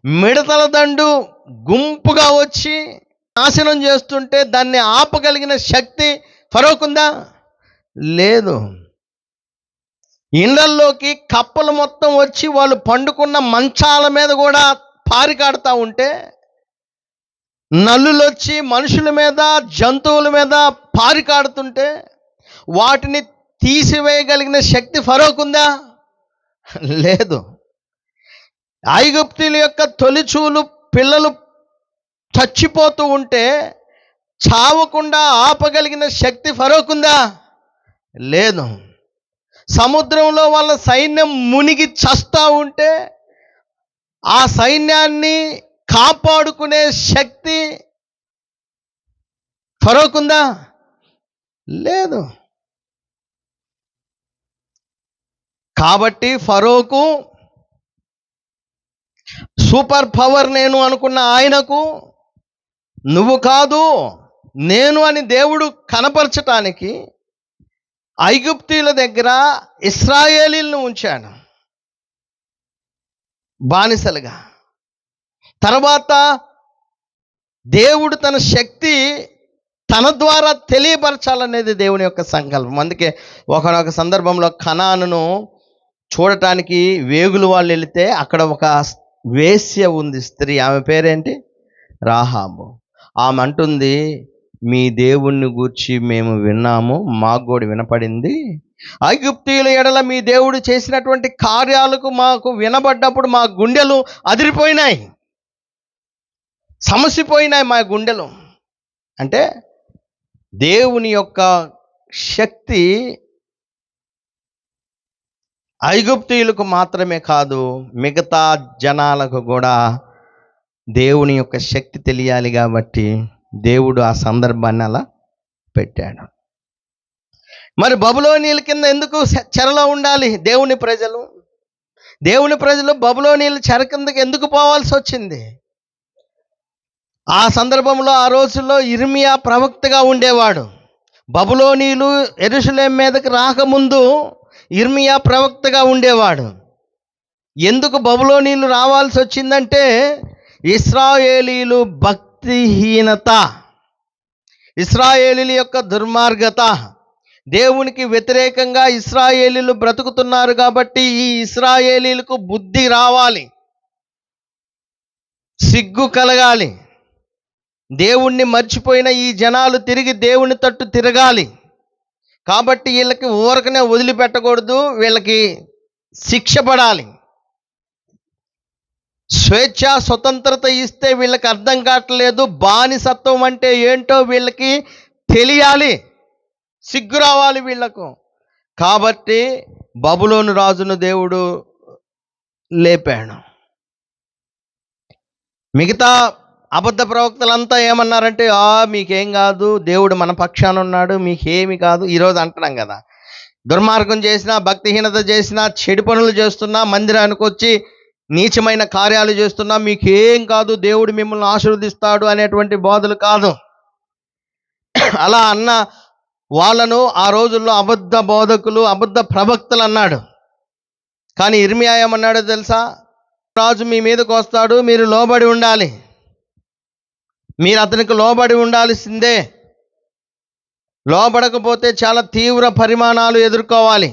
మిడతల దండు గుంపుగా వచ్చి నాశనం చేస్తుంటే దాన్ని ఆపగలిగిన శక్తి ఫరోకుందా? లేదు. ఇళ్ళల్లోకి కప్పలు మొత్తం వచ్చి వాళ్ళు పండుకున్న మంచాల మీద కూడా పారికాడుతూ ఉంటే, నల్లులు వచ్చి మనుషుల మీద, జంతువుల మీద పారికాడుతుంటే వాటిని తీసివేయగలిగిన శక్తి ఫరోకుందా? లేదు. ఐగుప్తీయుల యొక్క తొలిచూలు పిల్లలు చచ్చిపోతూ ఉంటే చావకుండా ఆపగలిగిన శక్తి ఫరోకుందా? లేదు. సముద్రంలో వాళ్ళ సైన్యం మునిగి చస్తా ఉంటే ఆ సైన్యాన్ని కాపాడుకునే శక్తి ఫరోకుందా? లేదు. కాబట్టి ఫరోకు సూపర్ పవర్ నేను అనుకున్న ఆయనకు నువ్వు కాదు నేను అని దేవుడు కనపరచటానికి ఐగుప్తీయుల దగ్గర ఇశ్రాయేలీలను ఉంచాడు బానిసలుగా. తర్వాత దేవుడు తన శక్తి తన ద్వారా తెలియపరచాలనేది దేవుని యొక్క సంకల్పం. అందుకే ఒకనొక సందర్భంలో కనానును చూడటానికి వేగులు వాళ్ళు వెళితే అక్కడ ఒక వేశ్య ఉంది, స్త్రీ. ఆమె పేరేంటి? రాహాబు. ఆమె అంటుంది, మీ దేవుణ్ణి గూర్చి మేము విన్నాము, మాకు కూడా వినపడింది. ఐగుప్తీయుల ఎడల మీ దేవుడు చేసినటువంటి కార్యాలకు మాకు వినబడ్డప్పుడు మా గుండెలు అదిరిపోయినాయి, సమసిపోయినాయి మా గుండెలు. అంటే దేవుని యొక్క శక్తి ఐగుప్తీయులకు మాత్రమే కాదు, మిగతా జనాలకు కూడా దేవుని యొక్క శక్తి తెలియాలి. కాబట్టి దేవుడు ఆ సందర్భాన్ని అలా పెట్టాడు. మరి బబులోనీయుల కింద ఎందుకు చెరలో ఉండాలి దేవుని ప్రజలు? దేవుని ప్రజలు బబులోనీయుల చెర కిందకి ఎందుకు పోవాల్సి వచ్చింది? ఆ సందర్భంలో ఆ రోజుల్లో ఇర్మియా ప్రవక్తగా ఉండేవాడు. బబులోనీయులు యెరూషలేము మీదకి రాకముందు ఇర్మియా ప్రవక్తగా ఉండేవాడు. ఎందుకు బబులోనీయులు రావాల్సి వచ్చిందంటే ఇశ్రాయేలీలు భక్తిహీనత, ఇశ్రాయేలీల యొక్క దుర్మార్గత, దేవునికి వ్యతిరేకంగా ఇశ్రాయేలీలు బ్రతుకుతున్నారు. కాబట్టి ఈ ఇశ్రాయేలీలకు బుద్ధి రావాలి, సిగ్గు కలగాలి. దేవుణ్ణి మర్చిపోయిన ఈ జనాలు తిరిగి దేవుని తట్టు తిరగాలి. కాబట్టి వీళ్ళకి ఊరకనే వదిలిపెట్టకూడదు, వీళ్ళకి శిక్ష పడాలి. స్వేచ్ఛ స్వతంత్రత ఇస్తే వీళ్ళకి అర్థం కావట్లేదు, బానిసత్వం అంటే ఏంటో వీళ్ళకి తెలియాలి, సిగ్గు రావాలి వీళ్ళకు. కాబట్టి బబులోను రాజును దేవుడు లేపాడు. మిగతా అబద్ధ ప్రవక్తలంతా ఏమన్నారంటే, మీకేం కాదు, దేవుడు మన పక్షాన ఉన్నాడు, మీకేమి కాదు. ఈరోజు అంటున్నాం కదా, దుర్మార్గం చేసినా, భక్తిహీనత చేసినా, చెడు పనులు చేస్తున్నా, మందిరానికి వచ్చి నీచమైన కార్యాలు చేస్తున్నా మీకేం కాదు, దేవుడు మిమ్మల్ని ఆశీర్వదిస్తాడు అనేటువంటి బోధలు కాదు. అలా అన్న వాళ్ళను ఆ రోజుల్లో అబద్ధ బోధకులు, అబద్ధ ప్రవక్తలు అన్నాడు. కానీ ఇర్మియా ఏమన్నాడో తెలుసా? రాజు మీ మీదకి వస్తాడు, మీరు లోబడి ఉండాలి, మీరు అతనికి లోబడి ఉండాల్సిందే. లోబడకపోతే చాలా తీవ్ర పరిణామాలు ఎదుర్కోవాలి.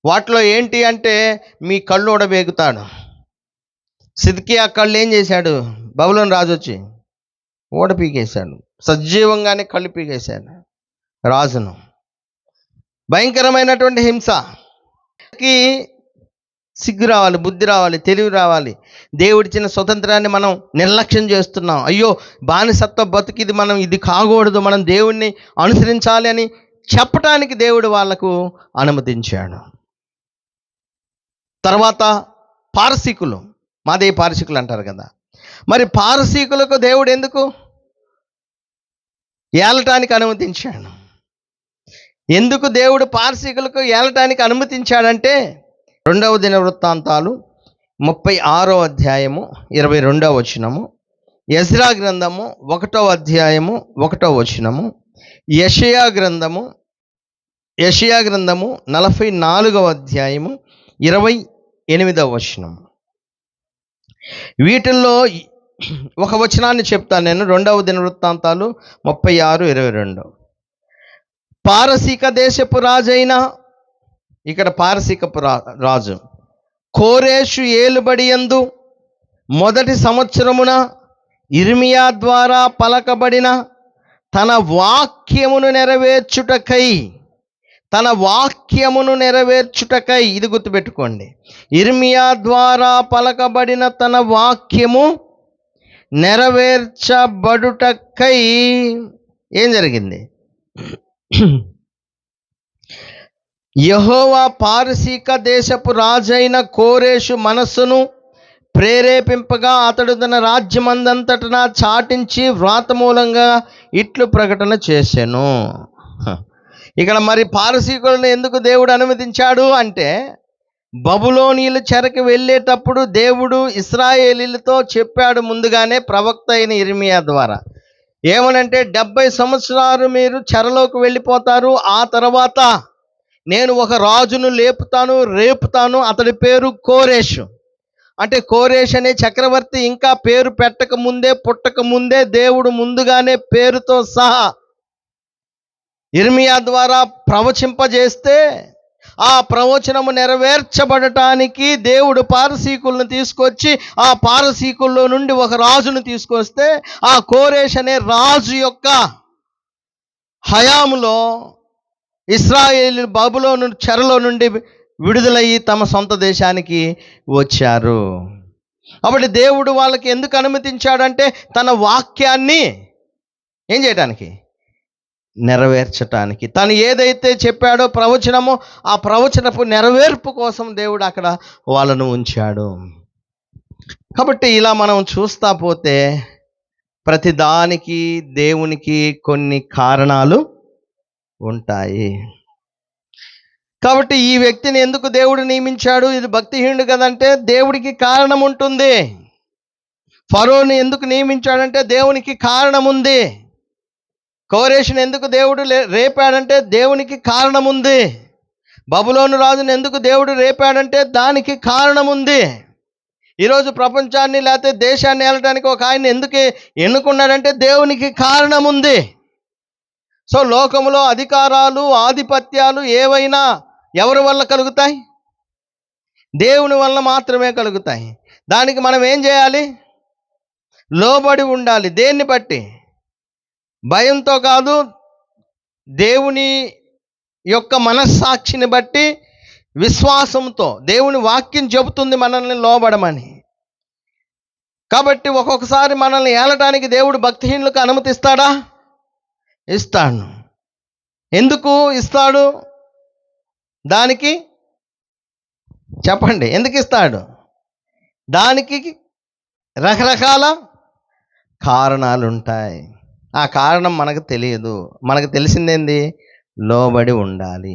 వాటిలో ఏంటి అంటే మీ కళ్ళు ఊడబేగుతాడు. సిద్కియా కళ్ళు ఏం చేశాడు? బబులోను రాజు వచ్చి ఊడ పీకేశాడు, సజీవంగానే కళ్ళు పీకేశాడు రాజును. భయంకరమైనటువంటి హింసకి సిగ్గు రావాలి, బుద్ధి రావాలి, తెలివి రావాలి. దేవుడిచ్చిన స్వతంత్రాన్ని మనం నిర్లక్ష్యం చేస్తున్నాం. అయ్యో బానిసత్వ బతుకిది, మనం ఇది కాకూడదు, మనం దేవుణ్ణి అనుసరించాలి అని చెప్పటానికి దేవుడు వాళ్లకు అనుమతించాడు. తర్వాత పారసీకులు, మాదే పారసీకులు అంటారు కదా. మరి పారసీకులకు దేవుడు ఎందుకు ఏలటానికి అనుమతించాడు? ఎందుకు దేవుడు పారసీకులకు ఏలటానికి అనుమతించాడంటే 2వ దినవృత్తాంతాలు 36వ అధ్యాయము 22వ వచనము, ఎజ్రా గ్రంథము 1వ అధ్యాయము 1వ వచనము, యెషయా గ్రంథము 44వ అధ్యాయము 28వ వచనం. వీటిల్లో ఒక వచనాన్ని చెప్తాను నేను. 2వ దినవృత్తాంతాలు 36:22. పారసీక దేశపు రాజైన, ఇక్కడ పారసీకపు రాజు కోరేషు ఏలుబడియందు మొదటి సంవత్సరమున ఇర్మియా ద్వారా పలకబడిన తన వాక్యమును నెరవేర్చుటకై, ఇది గుర్తుపెట్టుకోండి, ఇర్మియా ద్వారా పలకబడిన తన వాక్యము నెరవేర్చబడుటకై ఏం జరిగింది? యెహోవా పారసీక దేశపు రాజైన కోరేషు మనస్సును ప్రేరేపింపగా అతడు తన రాజ్యమందంతటా చాటించి వ్రాతమూలంగా ఇట్లు ప్రకటన చేసెను. ఇక్కడ మరి పారసీకులను ఎందుకు దేవుడు అనుమతించాడు అంటే, బబులోనీయులు చెరకు వెళ్ళేటప్పుడు దేవుడు ఇశ్రాయేలీలతో చెప్పాడు ముందుగానే ప్రవక్త అయిన ఇర్మియా ద్వారా. ఏమనంటే 70 సంవత్సరాలు మీరు చెరలోకి వెళ్ళిపోతారు, ఆ తర్వాత నేను ఒక రాజును రేపుతాను, అతడి పేరు కోరేషు. అంటే కోరేష్ అనే చక్రవర్తి ఇంకా పేరు పుట్టక ముందే దేవుడు ముందుగానే పేరుతో సహా ఇర్మియా ద్వారా ప్రవచింపజేస్తే, ఆ ప్రవచనము నెరవేర్చబడటానికి దేవుడు పారసీకులను తీసుకొచ్చి, ఆ పారసీకుల్లో నుండి ఒక రాజును తీసుకొస్తే, ఆ కోరేష్ అనే రాజు యొక్క హయాములో ఇశ్రాయేలు బబులోను చెరలో నుండి విడుదలయ్యి తమ సొంత దేశానికి వచ్చారు. కాబట్టి దేవుడు వాళ్ళకి ఎందుకు అనుమతించాడంటే, తన వాక్యాన్ని ఏం చేయడానికి? నెరవేర్చటానికి. తను ఏదైతే చెప్పాడో ప్రవచనమో, ఆ ప్రవచనపు నెరవేర్పు కోసం దేవుడు అక్కడ వాళ్ళను ఉంచాడు. కాబట్టి ఇలా మనం చూస్తా పోతే ప్రతిదానికి దేవునికి కొన్ని కారణాలు ఉంటాయి. కాబట్టి ఈ వ్యక్తిని ఎందుకు దేవుడు నియమించాడు? ఇది భక్తిహీనుడు కదంటే దేవుడికి కారణం ఉంటుంది. ఫరోని ఎందుకు నియమించాడంటే దేవునికి కారణం ఉంది. కోరేషుని ఎందుకు దేవుడు రేపాడంటే దేవునికి కారణం ఉంది. బబులోను రాజుని ఎందుకు దేవుడు రేపాడంటే దానికి కారణం ఉంది. ఈరోజు ప్రపంచాన్ని లేకపోతే దేశాన్ని ఏలటానికి ఒక ఆయన ఎందుకు ఎన్నుకున్నాడంటే దేవునికి కారణం ఉంది. సో లోకంలో అధికారాలు, ఆధిపత్యాలు ఏవైనా ఎవరి వల్ల కలుగుతాయి? దేవుని వల్ల మాత్రమే కలుగుతాయి. దానికి మనం ఏం చేయాలి? లోబడి ఉండాలి. దేన్ని బట్టి? భయంతో కాదు, దేవుని యొక్క మనస్సాక్షిని బట్టి, విశ్వాసంతో. దేవుని వాక్యం చెబుతుంది మనల్ని లోబడమని. కాబట్టి ఒక్కొక్కసారి మనల్ని ఏలటానికి దేవుడు భక్తిహీనులకు అనుమతిస్తాడా? ఇస్తాడు. ఎందుకు ఇస్తాడు? దానికి చెప్పండి, ఎందుకు ఇస్తాడు? దానికి రకరకాల కారణాలు ఉంటాయి. ఆ కారణం మనకు తెలియదు. మనకు తెలిసిందేంది? లోబడి ఉండాలి.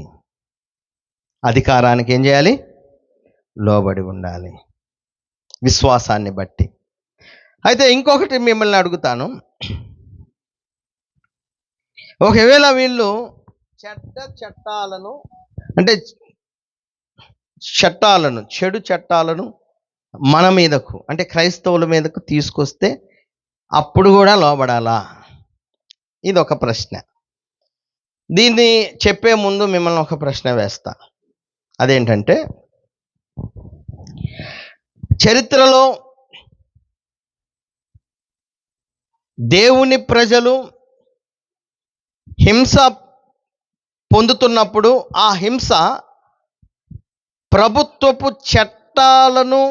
అధికారానికి ఏం చేయాలి? లోబడి ఉండాలి, విశ్వాసాన్ని బట్టి. అయితే ఇంకొకటి మిమ్మల్ని అడుగుతాను. ఒకవేళ వీళ్ళు చట్టాలను అంటే చెడు చట్టాలను మన మీదకు అంటే క్రైస్తవుల మీదకు తీసుకొస్తే అప్పుడు కూడా లోబడాలా? ఇది ఒక ప్రశ్న. దీన్ని చెప్పే ముందు మిమ్మల్ని ఒక ప్రశ్న వేస్తా. అదేంటంటే, చరిత్రలో దేవుని ప్రజలు హింస పొందుతున్నప్పుడు ఆ హింస ప్రభుత్వపు చట్టాలను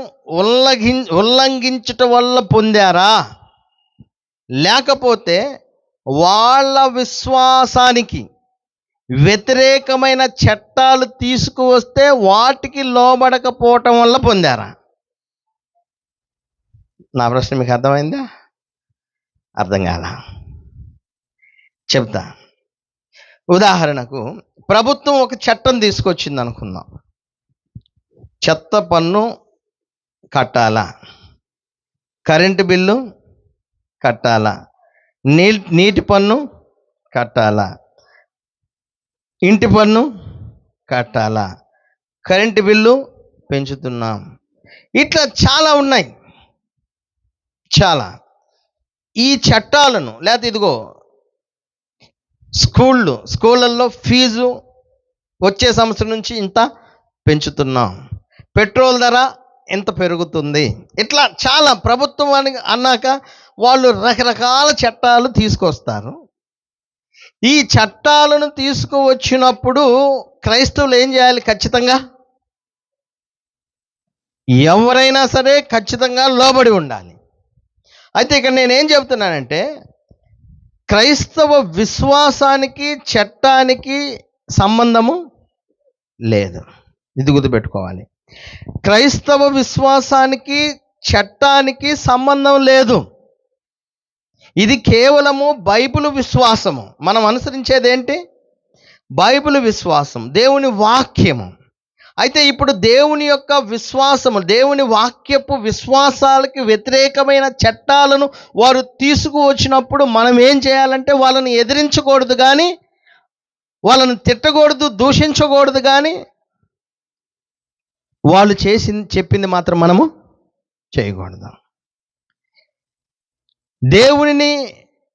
ఉల్లంఘించటం వల్ల పొందారా, లేకపోతే వాళ్ళ విశ్వాసానికి వ్యతిరేకమైన చట్టాలు తీసుకువస్తే వాటికి లోబడకపోవటం వల్ల పొందారా? నా ప్రశ్న మీకు అర్థమైందా? అర్థం కాలా? చెప్తా. ఉదాహరణకు, ప్రభుత్వం ఒక చట్టం తీసుకొచ్చింది అనుకుందాం. చెత్త పన్ను కట్టాలా? కరెంటు బిల్లు కట్టాలా? నీటి పన్ను కట్టాలా? ఇంటి పన్ను కట్టాలా? కరెంటు బిల్లు పెంచుతున్నాం. ఇట్లా చాలా ఉన్నాయి. చాలా ఈ చట్టాలను లేకపోతే ఇదిగో స్కూళ్ళల్లో ఫీజు వచ్చే సంవత్సరం నుంచి ఇంత పెంచుతున్నాం, పెట్రోల్ ధర ఎంత పెరుగుతుంది. ఇట్లా చాలా ప్రభుత్వం అన్నాక వాళ్ళు రకరకాల చట్టాలు తీసుకొస్తారు. ఈ చట్టాలను తీసుకువచ్చినప్పుడు క్రైస్తవులు ఏం చేయాలి? ఖచ్చితంగా ఎవరైనా సరే ఖచ్చితంగా లోబడి ఉండాలి. అయితే ఇక్కడ నేనేం చెప్తున్నానంటే, క్రైస్తవ విశ్వాసానికి చట్టానికి సంబంధము లేదు. ఇది గుర్తుపెట్టుకోవాలి. క్రైస్తవ విశ్వాసానికి చట్టానికి సంబంధం లేదు. ఇది కేవలము బైబిల్ విశ్వాసము. మనం అనుసరించేది ఏంటి? బైబిల్ విశ్వాసం, దేవుని వాక్యము. అయితే ఇప్పుడు దేవుని యొక్క విశ్వాసము, దేవుని వాక్యపు విశ్వాసాలకి వ్యతిరేకమైన చట్టాలను వారు తీసుకువచ్చినప్పుడు మనం ఏం చేయాలంటే వాళ్ళని ఎదిరించకూడదు, కానీ వాళ్ళని తిట్టకూడదు, దూషించకూడదు, కానీ వాళ్ళు చెప్పింది మాత్రం మనము చేయకూడదు.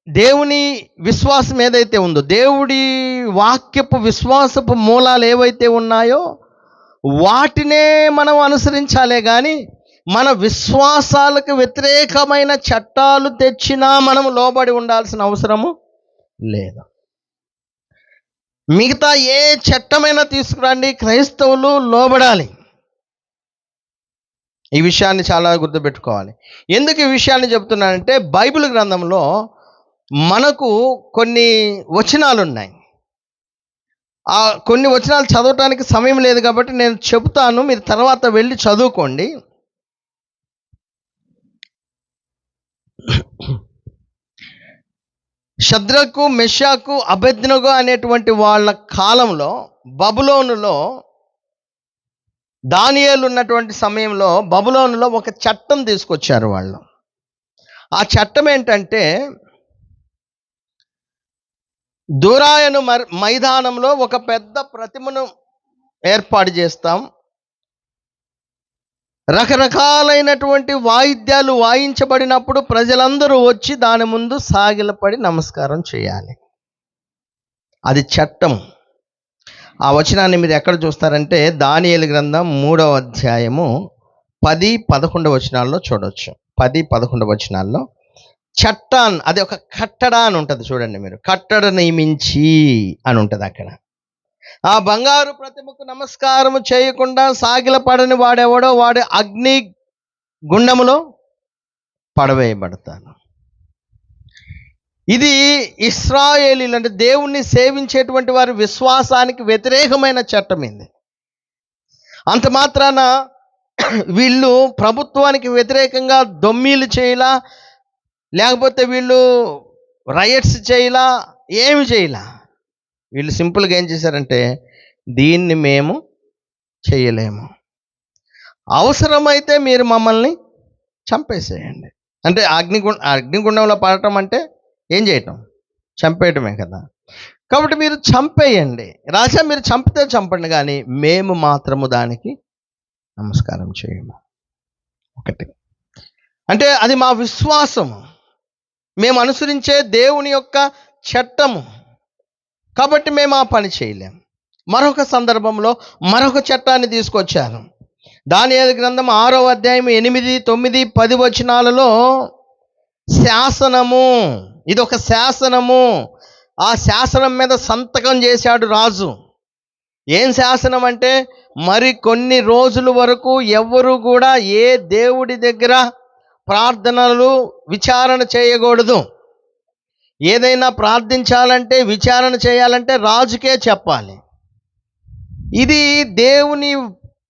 దేవుని విశ్వాసం ఏదైతే ఉందో, దేవుడి వాక్యపు విశ్వాసపు మూలాలు ఏవైతే ఉన్నాయో వాటినే మనం అనుసరించాలే కానీ మన విశ్వాసాలకు వ్యతిరేకమైన చట్టాలు తెచ్చినా మనం లోబడి ఉండాల్సిన అవసరము లేదు. మిగతా ఏ చట్టమైనా తీసుకురండి, క్రైస్తవులు లోబడాలి. ఈ విషయాన్ని చాలా గుర్తుపెట్టుకోవాలి. ఎందుకు ఈ విషయాన్ని చెప్తున్నానంటే, బైబిల్ గ్రంథంలో మనకు కొన్ని వచనాలు ఉన్నాయి. ఆ కొన్ని వచనాలు చదవటానికి సమయం లేదు కాబట్టి నేను చెబుతాను, మీరు తర్వాత వెళ్ళి చదువుకోండి. షద్రకు, మెషాకు, అబేద్నెగో అనేటువంటి వాళ్ళ కాలంలో బబులోనులో దానియేలు ఉన్నటువంటి సమయంలో బబులోనులో ఒక చట్టం తీసుకొచ్చారు వాళ్ళు. ఆ చట్టం ఏంటంటే, దూరాయను మైదానంలో ఒక పెద్ద ప్రతిమను ఏర్పాటు చేస్తాం, రకరకాలైనటువంటి వాయిద్యాలు వాయించబడినప్పుడు ప్రజలందరూ వచ్చి దాని ముందు సాగిలపడి నమస్కారం చేయాలి. అది చట్టం. ఆ వచనాన్ని మీరు ఎక్కడ చూస్తారంటే దానియేలు గ్రంథం 3వ అధ్యాయము 10-11 వచనాల్లో చూడవచ్చు. 10-11 వచనాల్లో చట్టాన్, అది ఒక కట్టడ అని ఉంటుంది చూడండి. మీరు కట్టడ నియమించి అని ఉంటుంది అక్కడ. ఆ బంగారు ప్రతిమకు నమస్కారం చేయకుండా సాగిలపడని వాడెవడో వాడు అగ్ని గుండములో పడవేయబడతాను. ఇది ఇశ్రాయేలీలు అంటే దేవుణ్ణి సేవించేటువంటి వారి విశ్వాసానికి వ్యతిరేకమైన చట్టం ఇది. అంత మాత్రాన వీళ్ళు ప్రభుత్వానికి వ్యతిరేకంగా దొమ్మీలు చేయలా, లేకపోతే వీళ్ళు రైట్స్ చేయలా, ఏమి చేయలా. వీళ్ళు సింపుల్గా ఏం చేశారంటే, దీన్ని మేము చేయలేము, అవసరమైతే మీరు మమ్మల్ని చంపేసేయండి. అంటే అగ్నిగుండంలో పడటం అంటే ఏం చేయటం? చంపేయటమే కదా. కాబట్టి మీరు చంపేయండి రాజా, మీరు చంపితే చంపండి, కానీ మేము మాత్రము దానికి నమస్కారం చేయము. ఒకటి అంటే అది మా విశ్వాసము, మేము అనుసరించే దేవుని యొక్క చట్టము, కాబట్టి మేము ఆ పని చేయలేము. మరొక సందర్భంలో మరొక చట్టాన్ని తీసుకొచ్చారు. దానియేలు గ్రంథం 6వ అధ్యాయం 8, 9, 10 వచనాలలో శాసనము, ఇది ఒక శాసనము. ఆ శాసనం మీద సంతకం చేశాడు రాజు. ఏం శాసనం అంటే, మరి కొన్ని రోజుల వరకు ఎవ్వరు కూడా ఏ దేవుడి దగ్గర ప్రార్థనలు విచారణ చేయకూడదు. ఏదైనా ప్రార్థించాలంటే విచారణ చేయాలంటే రాజుకే చెప్పాలి. ఇది దేవుని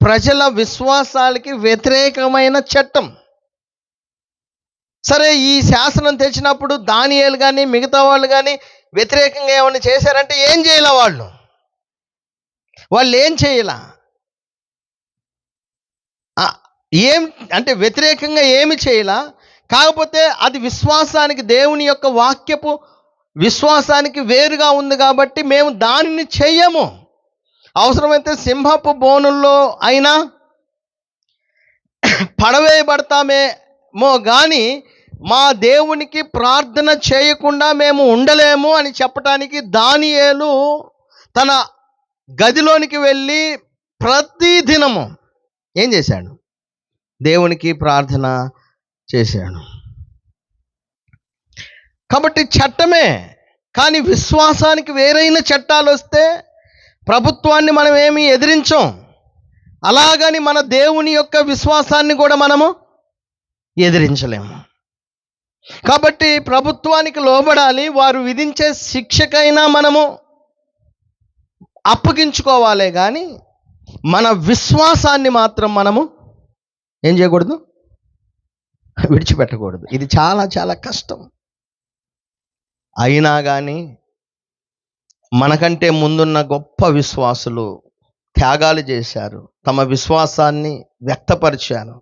ప్రజల విశ్వాసాలకి వ్యతిరేకమైన చట్టం. సరే, ఈ శాసనం తెచ్చినప్పుడు దానియేలు కానీ మిగతా వాళ్ళు కానీ వ్యతిరేకంగా ఏమైనా చేశారంటే ఏం చేయాల? వాళ్ళు ఏం చేయాల? ఏం అంటే వ్యతిరేకంగా ఏమి చేయలా. కాకపోతే అది విశ్వాసానికి, దేవుని యొక్క వాక్యపు విశ్వాసానికి వేరుగా ఉంది కాబట్టి మేము దానిని చెయ్యము. అవసరమైతే సింహపు బోనుల్లో అయినా పడవేయబడతామేమో కానీ మా దేవునికి ప్రార్థన చేయకుండా మేము ఉండలేము అని చెప్పటానికి దానియేలు తన గదిలోనికి వెళ్ళి ప్రతి దినము ఏం చేశాడు? దేవునికి ప్రార్థన చేశాడు. కాబట్టి చట్టమే, కానీ విశ్వాసానికి వేరైన చట్టాలు వస్తే ప్రభుత్వాన్ని మనం ఏమీ ఎదిరించం. అలాగని మన దేవుని యొక్క విశ్వాసాన్ని కూడా మనము ఎదిరించలేము. కాబట్టి ప్రభుత్వానికి లోబడాలి. వారు విధించే శిక్షకైనా మనము అప్పగించుకోవాలే కానీ మన విశ్వాసాన్ని మాత్రం మనము ఏం చేయకూడదు? విడిచిపెట్టకూడదు. ఇది చాలా చాలా కష్టం. అయినా కానీ మనకంటే ముందున్న గొప్ప విశ్వాసులు త్యాగాలు చేశారు, తమ విశ్వాసాన్ని వ్యక్తపరిచారు.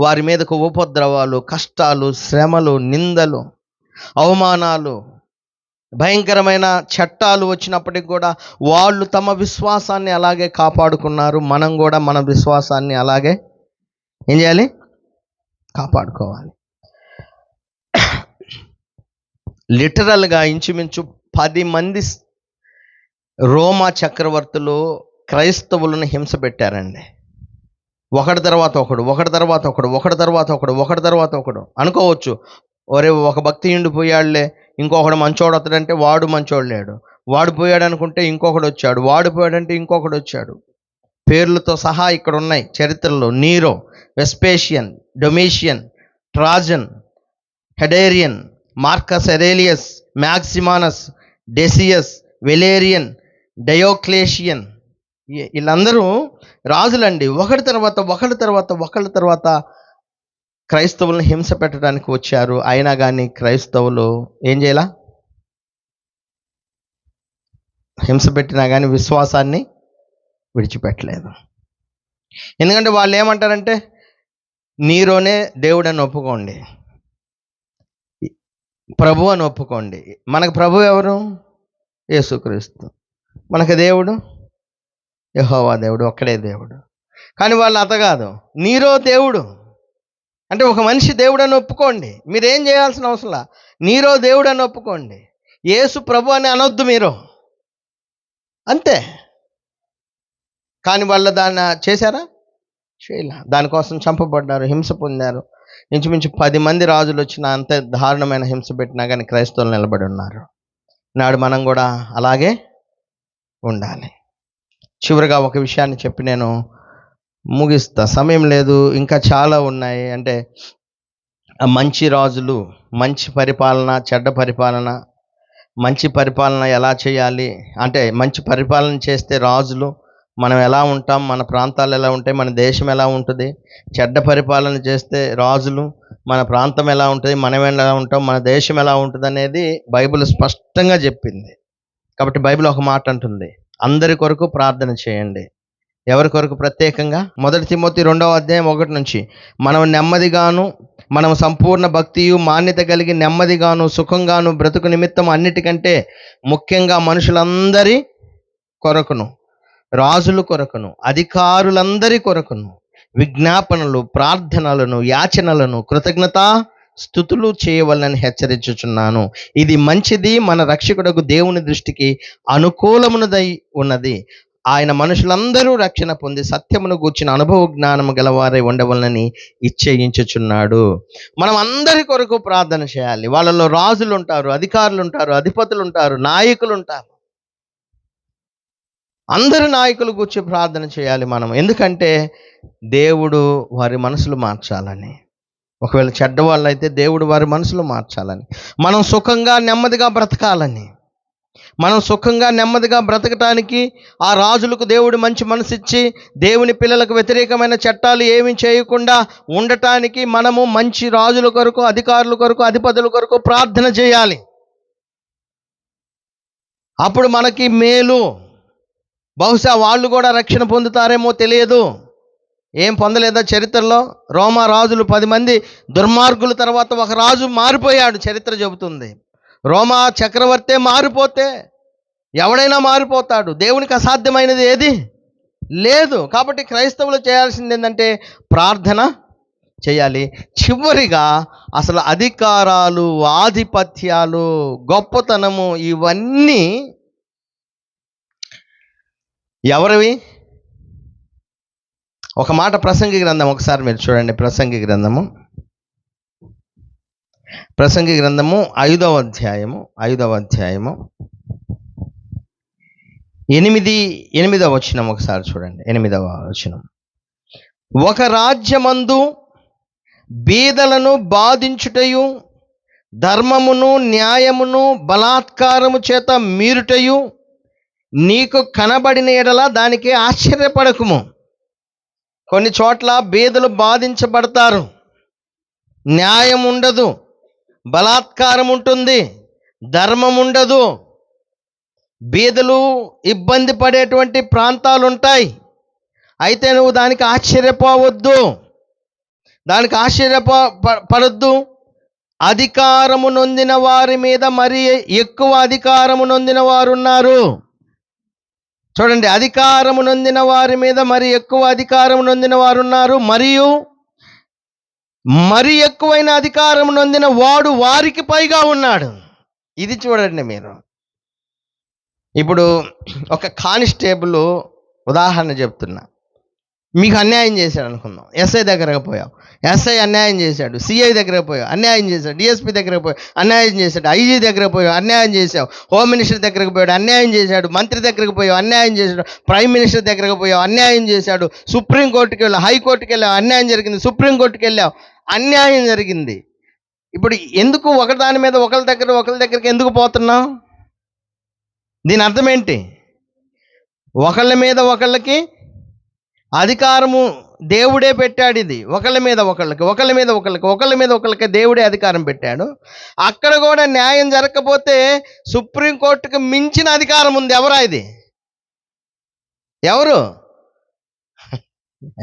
వారి మీదకు ఉపద్రవాలు, కష్టాలు, శ్రమలు, నిందలు, అవమానాలు, భయంకరమైన చట్టాలు వచ్చినప్పటికి కూడా వాళ్ళు తమ విశ్వాసాన్ని అలాగే కాపాడుకున్నారు. మనం కూడా మన విశ్వాసాన్ని అలాగే ఏం చేయాలి? కాపాడుకోవాలి. లిటరల్గా ఇంచుమించు 10 మంది రోమా చక్రవర్తులు క్రైస్తవులను హింస పెట్టారండి. ఒకటి తర్వాత ఒకడు, ఒకటి తర్వాత ఒకడు, ఒకటి తర్వాత ఒకడు, ఒకటి తర్వాత ఒకడు. అనుకోవచ్చు, ఒరే ఒక భక్తిహీనుడు పోయాడులే, ఇంకొకడు మంచోడు వస్తాడంటే వాడు మంచోడు లేడు, వాడు పోయాడు అనుకుంటే ఇంకొకడు వచ్చాడు, వాడు పోయాడంటే ఇంకొకడు వచ్చాడు. పేర్లతో సహా ఇక్కడ ఉన్నాయి చరిత్రలో. Nero, Vespasian, Domitian, Trajan, Hadrian, Marcus Aurelius, Maximinus, Decius, Valerian, Diocletian, వీళ్ళందరూ రాజులండి. ఒకటి తర్వాత క్రైస్తవులను హింస పెట్టడానికి వచ్చారు. అయినా కానీ క్రైస్తవులు ఏం చేయాల? హింస పెట్టినా కానీ విశ్వాసాన్ని విడిచిపెట్టలేదు. ఎందుకంటే వాళ్ళు ఏమంటారంటే, నీరోనే దేవుడు అని ఒప్పుకోండి, ప్రభు అని ఒప్పుకోండి. మనకు ప్రభు ఎవరు? యేసుక్రీస్తు. మనకు దేవుడు యెహోవా దేవుడు, ఒక్కడే దేవుడు. కానీ వాళ్ళు అత కాదు, నీరో దేవుడు అంటే ఒక మనిషి దేవుడు అని ఒప్పుకోండి, మీరేం చేయాల్సిన అవసరం. నీరో దేవుడు అని ఒప్పుకోండి, యేసు ప్రభు అని అనొద్దు మీరు, అంతే. కానీ వాళ్ళు దాన్ని చేశారా? చేయలే. దానికోసం చంపబడ్డారు, హింస పొందారు. ఇంచుమించు 10 మంది రాజులు వచ్చిన అంతే దారుణమైన హింస పెట్టినా కానీ క్రైస్తవులు నిలబడి ఉన్నారు. నాడు మనం కూడా అలాగే ఉండాలి. చివరిగా ఒక విషయాన్ని చెప్పి నేను ముగిస్తా, సమయం లేదు, ఇంకా చాలా ఉన్నాయి. అంటే మంచి రాజులు, మంచి పరిపాలన, చెడ్డ పరిపాలన. మంచి పరిపాలన ఎలా చేయాలి అంటే, మంచి పరిపాలన చేస్తే రాజులు మనం ఎలా ఉంటాం, మన ప్రాంతాలు ఎలా ఉంటాయి, మన దేశం ఎలా ఉంటుంది. చెడ్డ పరిపాలన చేస్తే రాజులు, మన ప్రాంతం ఎలా ఉంటుంది, మనం ఎలా ఉంటాం, మన దేశం ఎలా ఉంటుంది అనేది బైబిల్ స్పష్టంగా చెప్పింది. కాబట్టి బైబిల్ ఒక మాట అంటుంది, అందరి కొరకు ప్రార్థన చేయండి. ఎవరి కొరకు ప్రత్యేకంగా? 1 తిమోతి 2వ అధ్యాయం 1 నుంచి, మనం నెమ్మదిగాను, మనం సంపూర్ణ భక్తియు మాన్యత కలిగి నెమ్మదిగాను సుఖంగాను బ్రతుకు నిమిత్తం అన్నిటికంటే ముఖ్యంగా మనుషులందరి కొరకును, రాజుల కొరకును, అధికారులందరి కొరకును విజ్ఞాపనలు, ప్రార్థనలను, యాచనలను, కృతజ్ఞతా స్తుతులు చేయవలనని హెచ్చరించుచున్నాను. ఇది మంచిది, మన రక్షకుడకు దేవుని దృష్టికి అనుకూలమునదై ఉన్నది. ఆయన మనుషులందరూ రక్షణ పొంది సత్యమును గూర్చిన అనుభవ జ్ఞానము గలవారై ఉండవలనని ఇచ్చేయించుచున్నాడు. మనం అందరి కొరకు ప్రార్థన చేయాలి. వాళ్ళలో రాజులు ఉంటారు, అధికారులు ఉంటారు, అధిపతులు ఉంటారు, నాయకులు ఉంటారు. అందరి నాయకులు కూర్చొని ప్రార్థన చేయాలి మనం. ఎందుకంటే దేవుడు వారి మనసులు మార్చాలని. ఒకవేళ చెడ్డవాళ్ళు అయితే దేవుడు వారి మనసులు మార్చాలని. మనం సుఖంగా నెమ్మదిగా బ్రతకాలని. మనం సుఖంగా నెమ్మదిగా బ్రతకటానికి ఆ రాజులకు దేవుడు మంచి మనసు ఇచ్చి దేవుని పిల్లలకు వ్యతిరేకమైన చట్టాలు ఏమీ చేయకుండా ఉండటానికి మనము మంచి రాజుల కొరకు, అధికారుల కొరకు, అధిపతుల కొరకు ప్రార్థన చేయాలి. అప్పుడు మనకి మేలు. బహుశా వాళ్ళు కూడా రక్షణ పొందుతారేమో తెలియదు. ఏం పొందలేదా చరిత్రలో? రోమా రాజులు 10 మంది దుర్మార్గుల తర్వాత ఒక రాజు మారిపోయాడు, చరిత్ర చెబుతుంది. రోమా చక్రవర్తే మారిపోతే ఎవడైనా మారిపోతాడు. దేవునికి అసాధ్యమైనది ఏది లేదు. కాబట్టి క్రైస్తవులు చేయాల్సింది ఏంటంటే ప్రార్థన చేయాలి. చివరిగా అసలు అధికారాలు, ఆధిపత్యాలు, గొప్పతనము ఇవన్నీ ఎవరివి? ఒక మాట ప్రసంగి గ్రంథం ఒకసారి మీరు చూడండి. ప్రసంగి గ్రంథము 5వ అధ్యాయము 8వ వచనం ఒకసారి చూడండి. 8వ వచనం. ఒక రాజ్యమందు బీదలను బాధించుటయు, ధర్మమును న్యాయమును బలాత్కారము చేత మీరుటయు నీకు కనబడిన ఎడల దానికి ఆశ్చర్యపడకుము. కొన్ని చోట్ల బీదలు బాధించబడతారు, న్యాయం ఉండదు, బలాత్కారం ఉంటుంది, ధర్మం ఉండదు. బీదలు ఇబ్బంది పడేటువంటి ప్రాంతాలు ఉంటాయి. అయితే నువ్వు దానికి ఆశ్చర్యపోవద్దు, దానికి పడొద్దు. అధికారము నొందిన వారి మీద మరి ఎక్కువ అధికారము నొందిన వారు ఉన్నారు. చూడండి, అధికారము నొందిన వారి మీద మరి ఎక్కువ అధికారము నొందిన వారు ఉన్నారు, మరియు మరి ఎక్కువైన అధికారం నొందిన వాడు వారికి పైగా ఉన్నాడు. ఇది చూడండి మీరు. ఇప్పుడు ఒక కానిస్టేబుల్ ఉదాహరణ చెప్తున్నా. మీకు అన్యాయం చేశాడు అనుకుందాం. ఎస్ఐ దగ్గరకు పోయావు, ఎస్ఐ అన్యాయం చేశాడు. సిఐ దగ్గరకు పోయావు, అన్యాయం చేశాడు. డిఎస్పీ దగ్గరకు పోయావు, అన్యాయం చేశాడు. ఐజీ దగ్గరకు పోయావు, అన్యాయం చేశావు. హోమ్ మినిస్టర్ దగ్గరకు పోయాడు, అన్యాయం చేశాడు. మంత్రి దగ్గరకు పోయావు, అన్యాయం చేశాడు. ప్రైమ్ మినిస్టర్ దగ్గరకు పోయావు, అన్యాయం చేశాడు. సుప్రీంకోర్టుకి వెళ్ళావు, హైకోర్టుకి వెళ్ళావు, అన్యాయం జరిగింది. సుప్రీంకోర్టుకి వెళ్ళావు, అన్యాయం జరిగింది. ఇప్పుడు ఎందుకు ఒకదాని మీద ఒకరి దగ్గరికి ఎందుకు పోతున్నావు? దీని అర్థం ఏంటి? ఒకళ్ళ మీద ఒకళ్ళకి అధికారము దేవుడే పెట్టాడు. ఇది ఒకళ్ళ మీద ఒకళ్ళకి దేవుడే అధికారం పెట్టాడు. అక్కడ కూడా న్యాయం జరగకపోతే సుప్రీంకోర్టుకు మించిన అధికారం ఉంది. ఎవరా ఇది?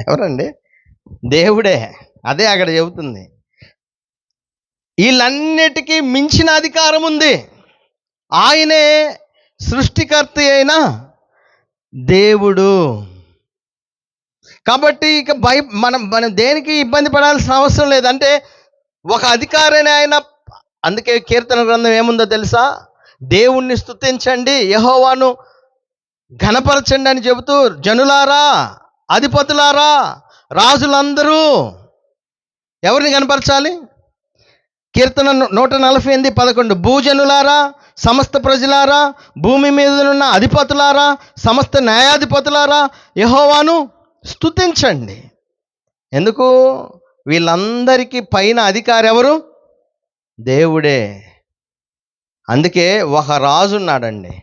ఎవరండి? దేవుడే. అదే అక్కడ చెబుతుంది. వీళ్ళన్నిటికీ మించిన అధికారం ఉంది. ఆయనే సృష్టికర్త అయిన దేవుడు. కాబట్టి ఇక మనం దేనికి ఇబ్బంది పడాల్సిన అవసరం లేదు. అంటే ఒక అధికారిని ఆయన. అందుకే కీర్తన గ్రంథం ఏముందో తెలుసా? దేవుణ్ణి స్తుతించండి, యెహోవాను ఘనపరచండి అని చెబుతూ, జనులారా, అధిపతులారా, రాజులందరూ ఎవరిని కనపరచాలి? కీర్తన 148:11. భూజనులారా, సమస్త ప్రజలారా, భూమి మీదనున్న అధిపతులారా, సమస్త న్యాయాధిపతులారా, యెహోవాను స్తుతించండి. ఎందుకు? వీళ్ళందరికీ పైన అధికారి ఎవరు? దేవుడే. అందుకే ఒక రాజు ఉన్నాడండి,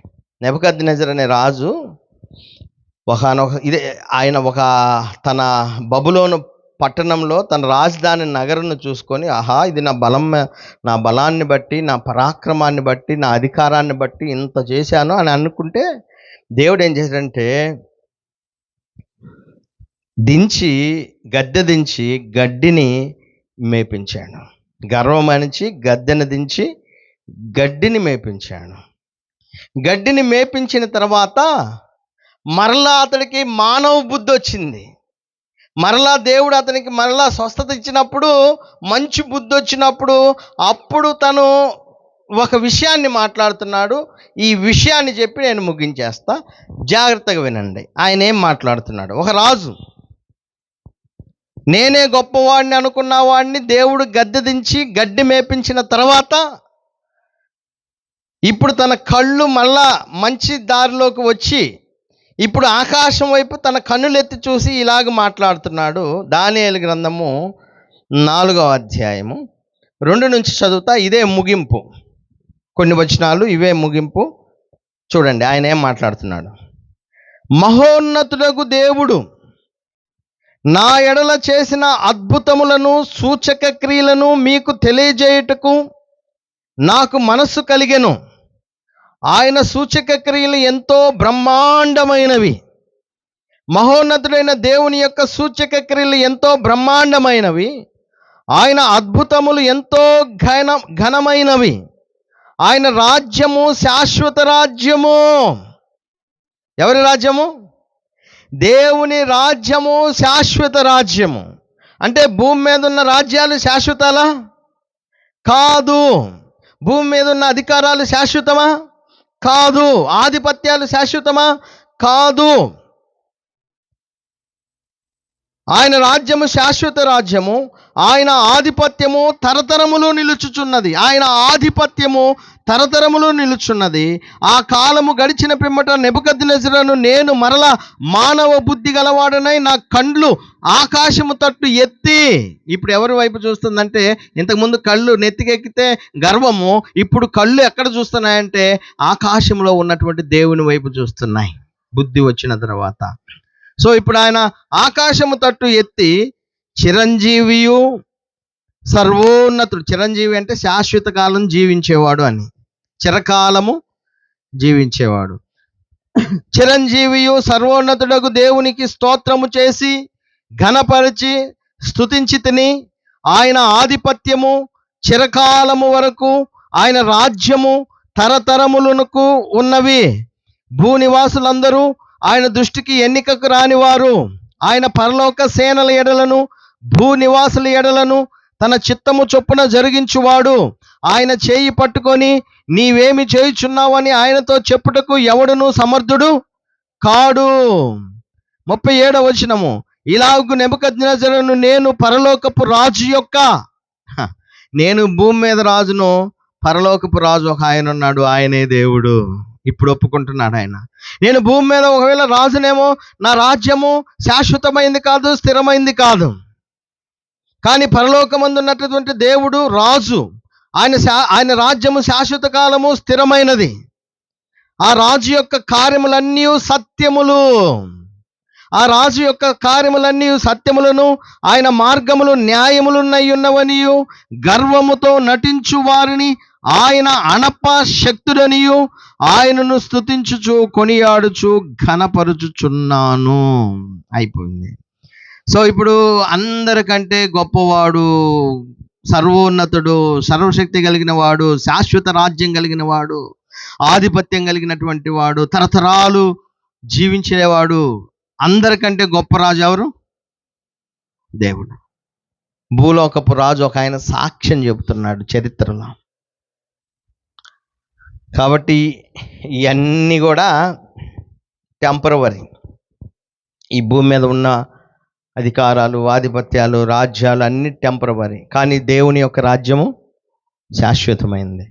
నెబుకద్నెజర్ అనే రాజు. ఆయన తన బబులోను పట్టణంలో తన రాజధాని నగరంను చూసుకొని, ఆహా, ఇది నా బలాన్ని బట్టి, నా పరాక్రమాన్ని బట్టి, నా అధికారాన్ని బట్టి ఇంత చేశాను అని అనుకుంటే, దేవుడు ఏం చేశాడంటే గద్దె దించి గడ్డిని మేపించాడు. గర్వం అణిచి గద్దెను దించి గడ్డిని మేపించాడు. గడ్డిని మేపించిన తర్వాత మరలా అతడికి మానవ బుద్ధి వచ్చింది. మరలా దేవుడు అతనికి మరలా స్వస్థత ఇచ్చినప్పుడు, మంచి బుద్ధి వచ్చినప్పుడు, అప్పుడు తను ఒక విషయాన్ని మాట్లాడుతున్నాడు. ఈ విషయాన్ని చెప్పి నేను ముగించేస్తా, జాగ్రత్తగా వినండి. ఆయన ఏం మాట్లాడుతున్నాడు? ఒక రాజు, నేనే గొప్పవాడిని అనుకున్న వాడిని దేవుడు గద్దె దించి గడ్డి మేపించిన తర్వాత, ఇప్పుడు తన కళ్ళు మళ్ళా మంచి దారిలోకి వచ్చి, ఇప్పుడు ఆకాశం వైపు తన కన్నులెత్తి చూసి ఇలాగ మాట్లాడుతున్నాడు. దానియేలు గ్రంథము 4వ అధ్యాయము 2 నుంచి చదువుతా. ఇదే ముగింపు, కొన్ని వచనాలు ఇవే ముగింపు. చూడండి ఆయన ఏం మాట్లాడుతున్నాడు. మహోన్నతుడగు దేవుడు నా ఎడల చేసిన అద్భుతములను, సూచక క్రియలను మీకు తెలియజేయుటకు నాకు మనస్సు కలిగెను. ఆయన సూచక క్రియలు ఎంతో బ్రహ్మాండమైనవి, మహోన్నతుడైన దేవుని యొక్క సూచక క్రియలు ఎంతో బ్రహ్మాండమైనవి. ఆయన అద్భుతములు ఎంతో ఘనమైనవి. ఆయన రాజ్యము శాశ్వత రాజ్యము. ఎవరి రాజ్యము? దేవుని రాజ్యము శాశ్వత రాజ్యము. అంటే భూమి మీద ఉన్న రాజ్యాలు శాశ్వతాలా? కాదు. భూమి మీద ఉన్న అధికారాలు శాశ్వతమా? కాదు. ఆధిపత్యాలు శాశ్వతమా? కాదు. ఆయన రాజ్యము శాశ్వత రాజ్యము. ఆయన ఆధిపత్యము తరతరములు నిలుచుచున్నది. ఆయన ఆధిపత్యము తరతరములు నిలుచున్నది. ఆ కాలము గడిచిన పిమ్మట నెబుకద్నెజరును నేను మరల మానవ బుద్ధి గలవాడనై నా కండ్లు ఆకాశము తట్టు ఎత్తి. ఇప్పుడు ఎవరి వైపు చూస్తుందంటే, ఇంతకుముందు కళ్ళు నెత్తికెక్కితే గర్వము, ఇప్పుడు కళ్ళు ఎక్కడ చూస్తున్నాయంటే ఆకాశంలో ఉన్నటువంటి దేవుని వైపు చూస్తున్నాయి బుద్ధి వచ్చిన తర్వాత. సో ఇప్పుడు ఆయన ఆకాశము తట్టు ఎత్తి చిరంజీవియు సర్వోన్నతుడు. చిరంజీవి అంటే శాశ్వత కాలం జీవించేవాడు అని, చిరకాలము జీవించేవాడు. చిరంజీవియు సర్వోన్నతుడకు దేవునికి స్తోత్రము చేసి ఘనపరిచి స్తుతించి తిని, ఆయన ఆధిపత్యము చిరకాలము వరకు, ఆయన రాజ్యము తరతరములకు ఉన్నవి. భూనివాసులందరూ ఆయన దృష్టికి ఎన్నికకు రానివారు. ఆయన పరలోక సేనల ఎడలను భూనివాసుల ఎడలను తన చిత్తము చొప్పున జరిగించువాడు. ఆయన చేయి పట్టుకొని నీవేమి చేయుచున్నావని ఆయనతో చెప్పుటకు ఎవడును సమర్థుడు కాడు. 37వ వచనము, ఇలాగు నెబుకద్నెజరును నేను పరలోకపు రాజు యొక్క, నేను భూమి మీద రాజును, పరలోకపు రాజు ఒక ఆయన ఉన్నాడు, ఆయనే దేవుడు. ఇప్పుడు ఒప్పుకుంటున్నాడు ఆయన. నేను భూమి మీద ఒకవేళ రాజునేమో, నా రాజ్యము శాశ్వతమైంది కాదు, స్థిరమైంది కాదు. కానీ పరలోకమందు ఉన్నటువంటి దేవుడు రాజు. ఆయన రాజ్యము శాశ్వత కాలము స్థిరమైనది. ఆ రాజు యొక్క కార్యములన్నీ సత్యములు. ఆ రాజు యొక్క కార్యములన్నీ సత్యములను, ఆయన మార్గములు న్యాయములున్నై ఉన్నవనియు, గర్వముతో నటించు వారిని ఆయన అణప శక్తుడనియు, ఆయనను స్తుతించుచు కొనియాడుచు ఘనపరుచుచున్నాను. అయిపోయింది. సో ఇప్పుడు అందరికంటే గొప్పవాడు, సర్వోన్నతుడు, సర్వశక్తి కలిగిన వాడు, శాశ్వత రాజ్యం కలిగిన వాడు, ఆధిపత్యం కలిగినటువంటి వాడు, తరతరాలు జీవించేవాడు, అందరికంటే గొప్ప రాజు ఎవరు? దేవుడు. భూలోకపు రాజు ఒక ఆయన సాక్ష్యం చెబుతున్నాడు చరిత్రలో. కాబట్టి ఇవన్నీ కూడా టెంపరవరీ. ఈ భూమి మీద ఉన్న అధికారాలు, ఆధిపత్యాలు, రాజ్యాలు అన్ని టెంపరవరీ. కానీ దేవుని యొక్క రాజ్యము శాశ్వతమైంది.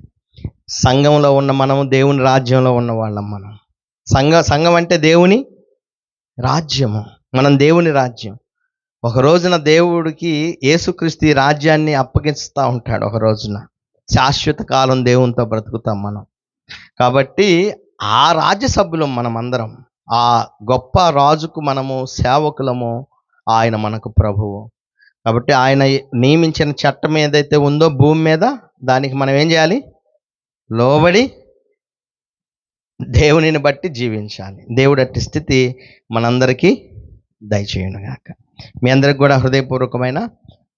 సంఘంలో ఉన్న మనము దేవుని రాజ్యంలో ఉన్న వాళ్ళం. మనం సంఘం అంటే దేవుని రాజ్యము, మనం దేవుని రాజ్యం. ఒక రోజున దేవుడికి యేసుక్రీస్తు ఈ రాజ్యాన్ని అప్పగిస్తూ ఉంటాడు. ఒక రోజున శాశ్వత కాలం దేవునితో బ్రతుకుతాం మనం. కాబట్టి ఆ రాజ్య సభ్యులం మనం అందరం. ఆ గొప్ప రాజుకు మనము సేవకులము, ఆయన మనకు ప్రభువు. కాబట్టి ఆయన నియమించిన చట్టం ఏదైతే ఉందో భూమి మీద, దానికి మనం ఏం చేయాలి? లోబడి దేవునిని బట్టి జీవించాలి. దేవుడు అట్టి స్థితి మనందరికీ దయచేయునుగాక. మీ అందరికి కూడా హృదయపూర్వకమైన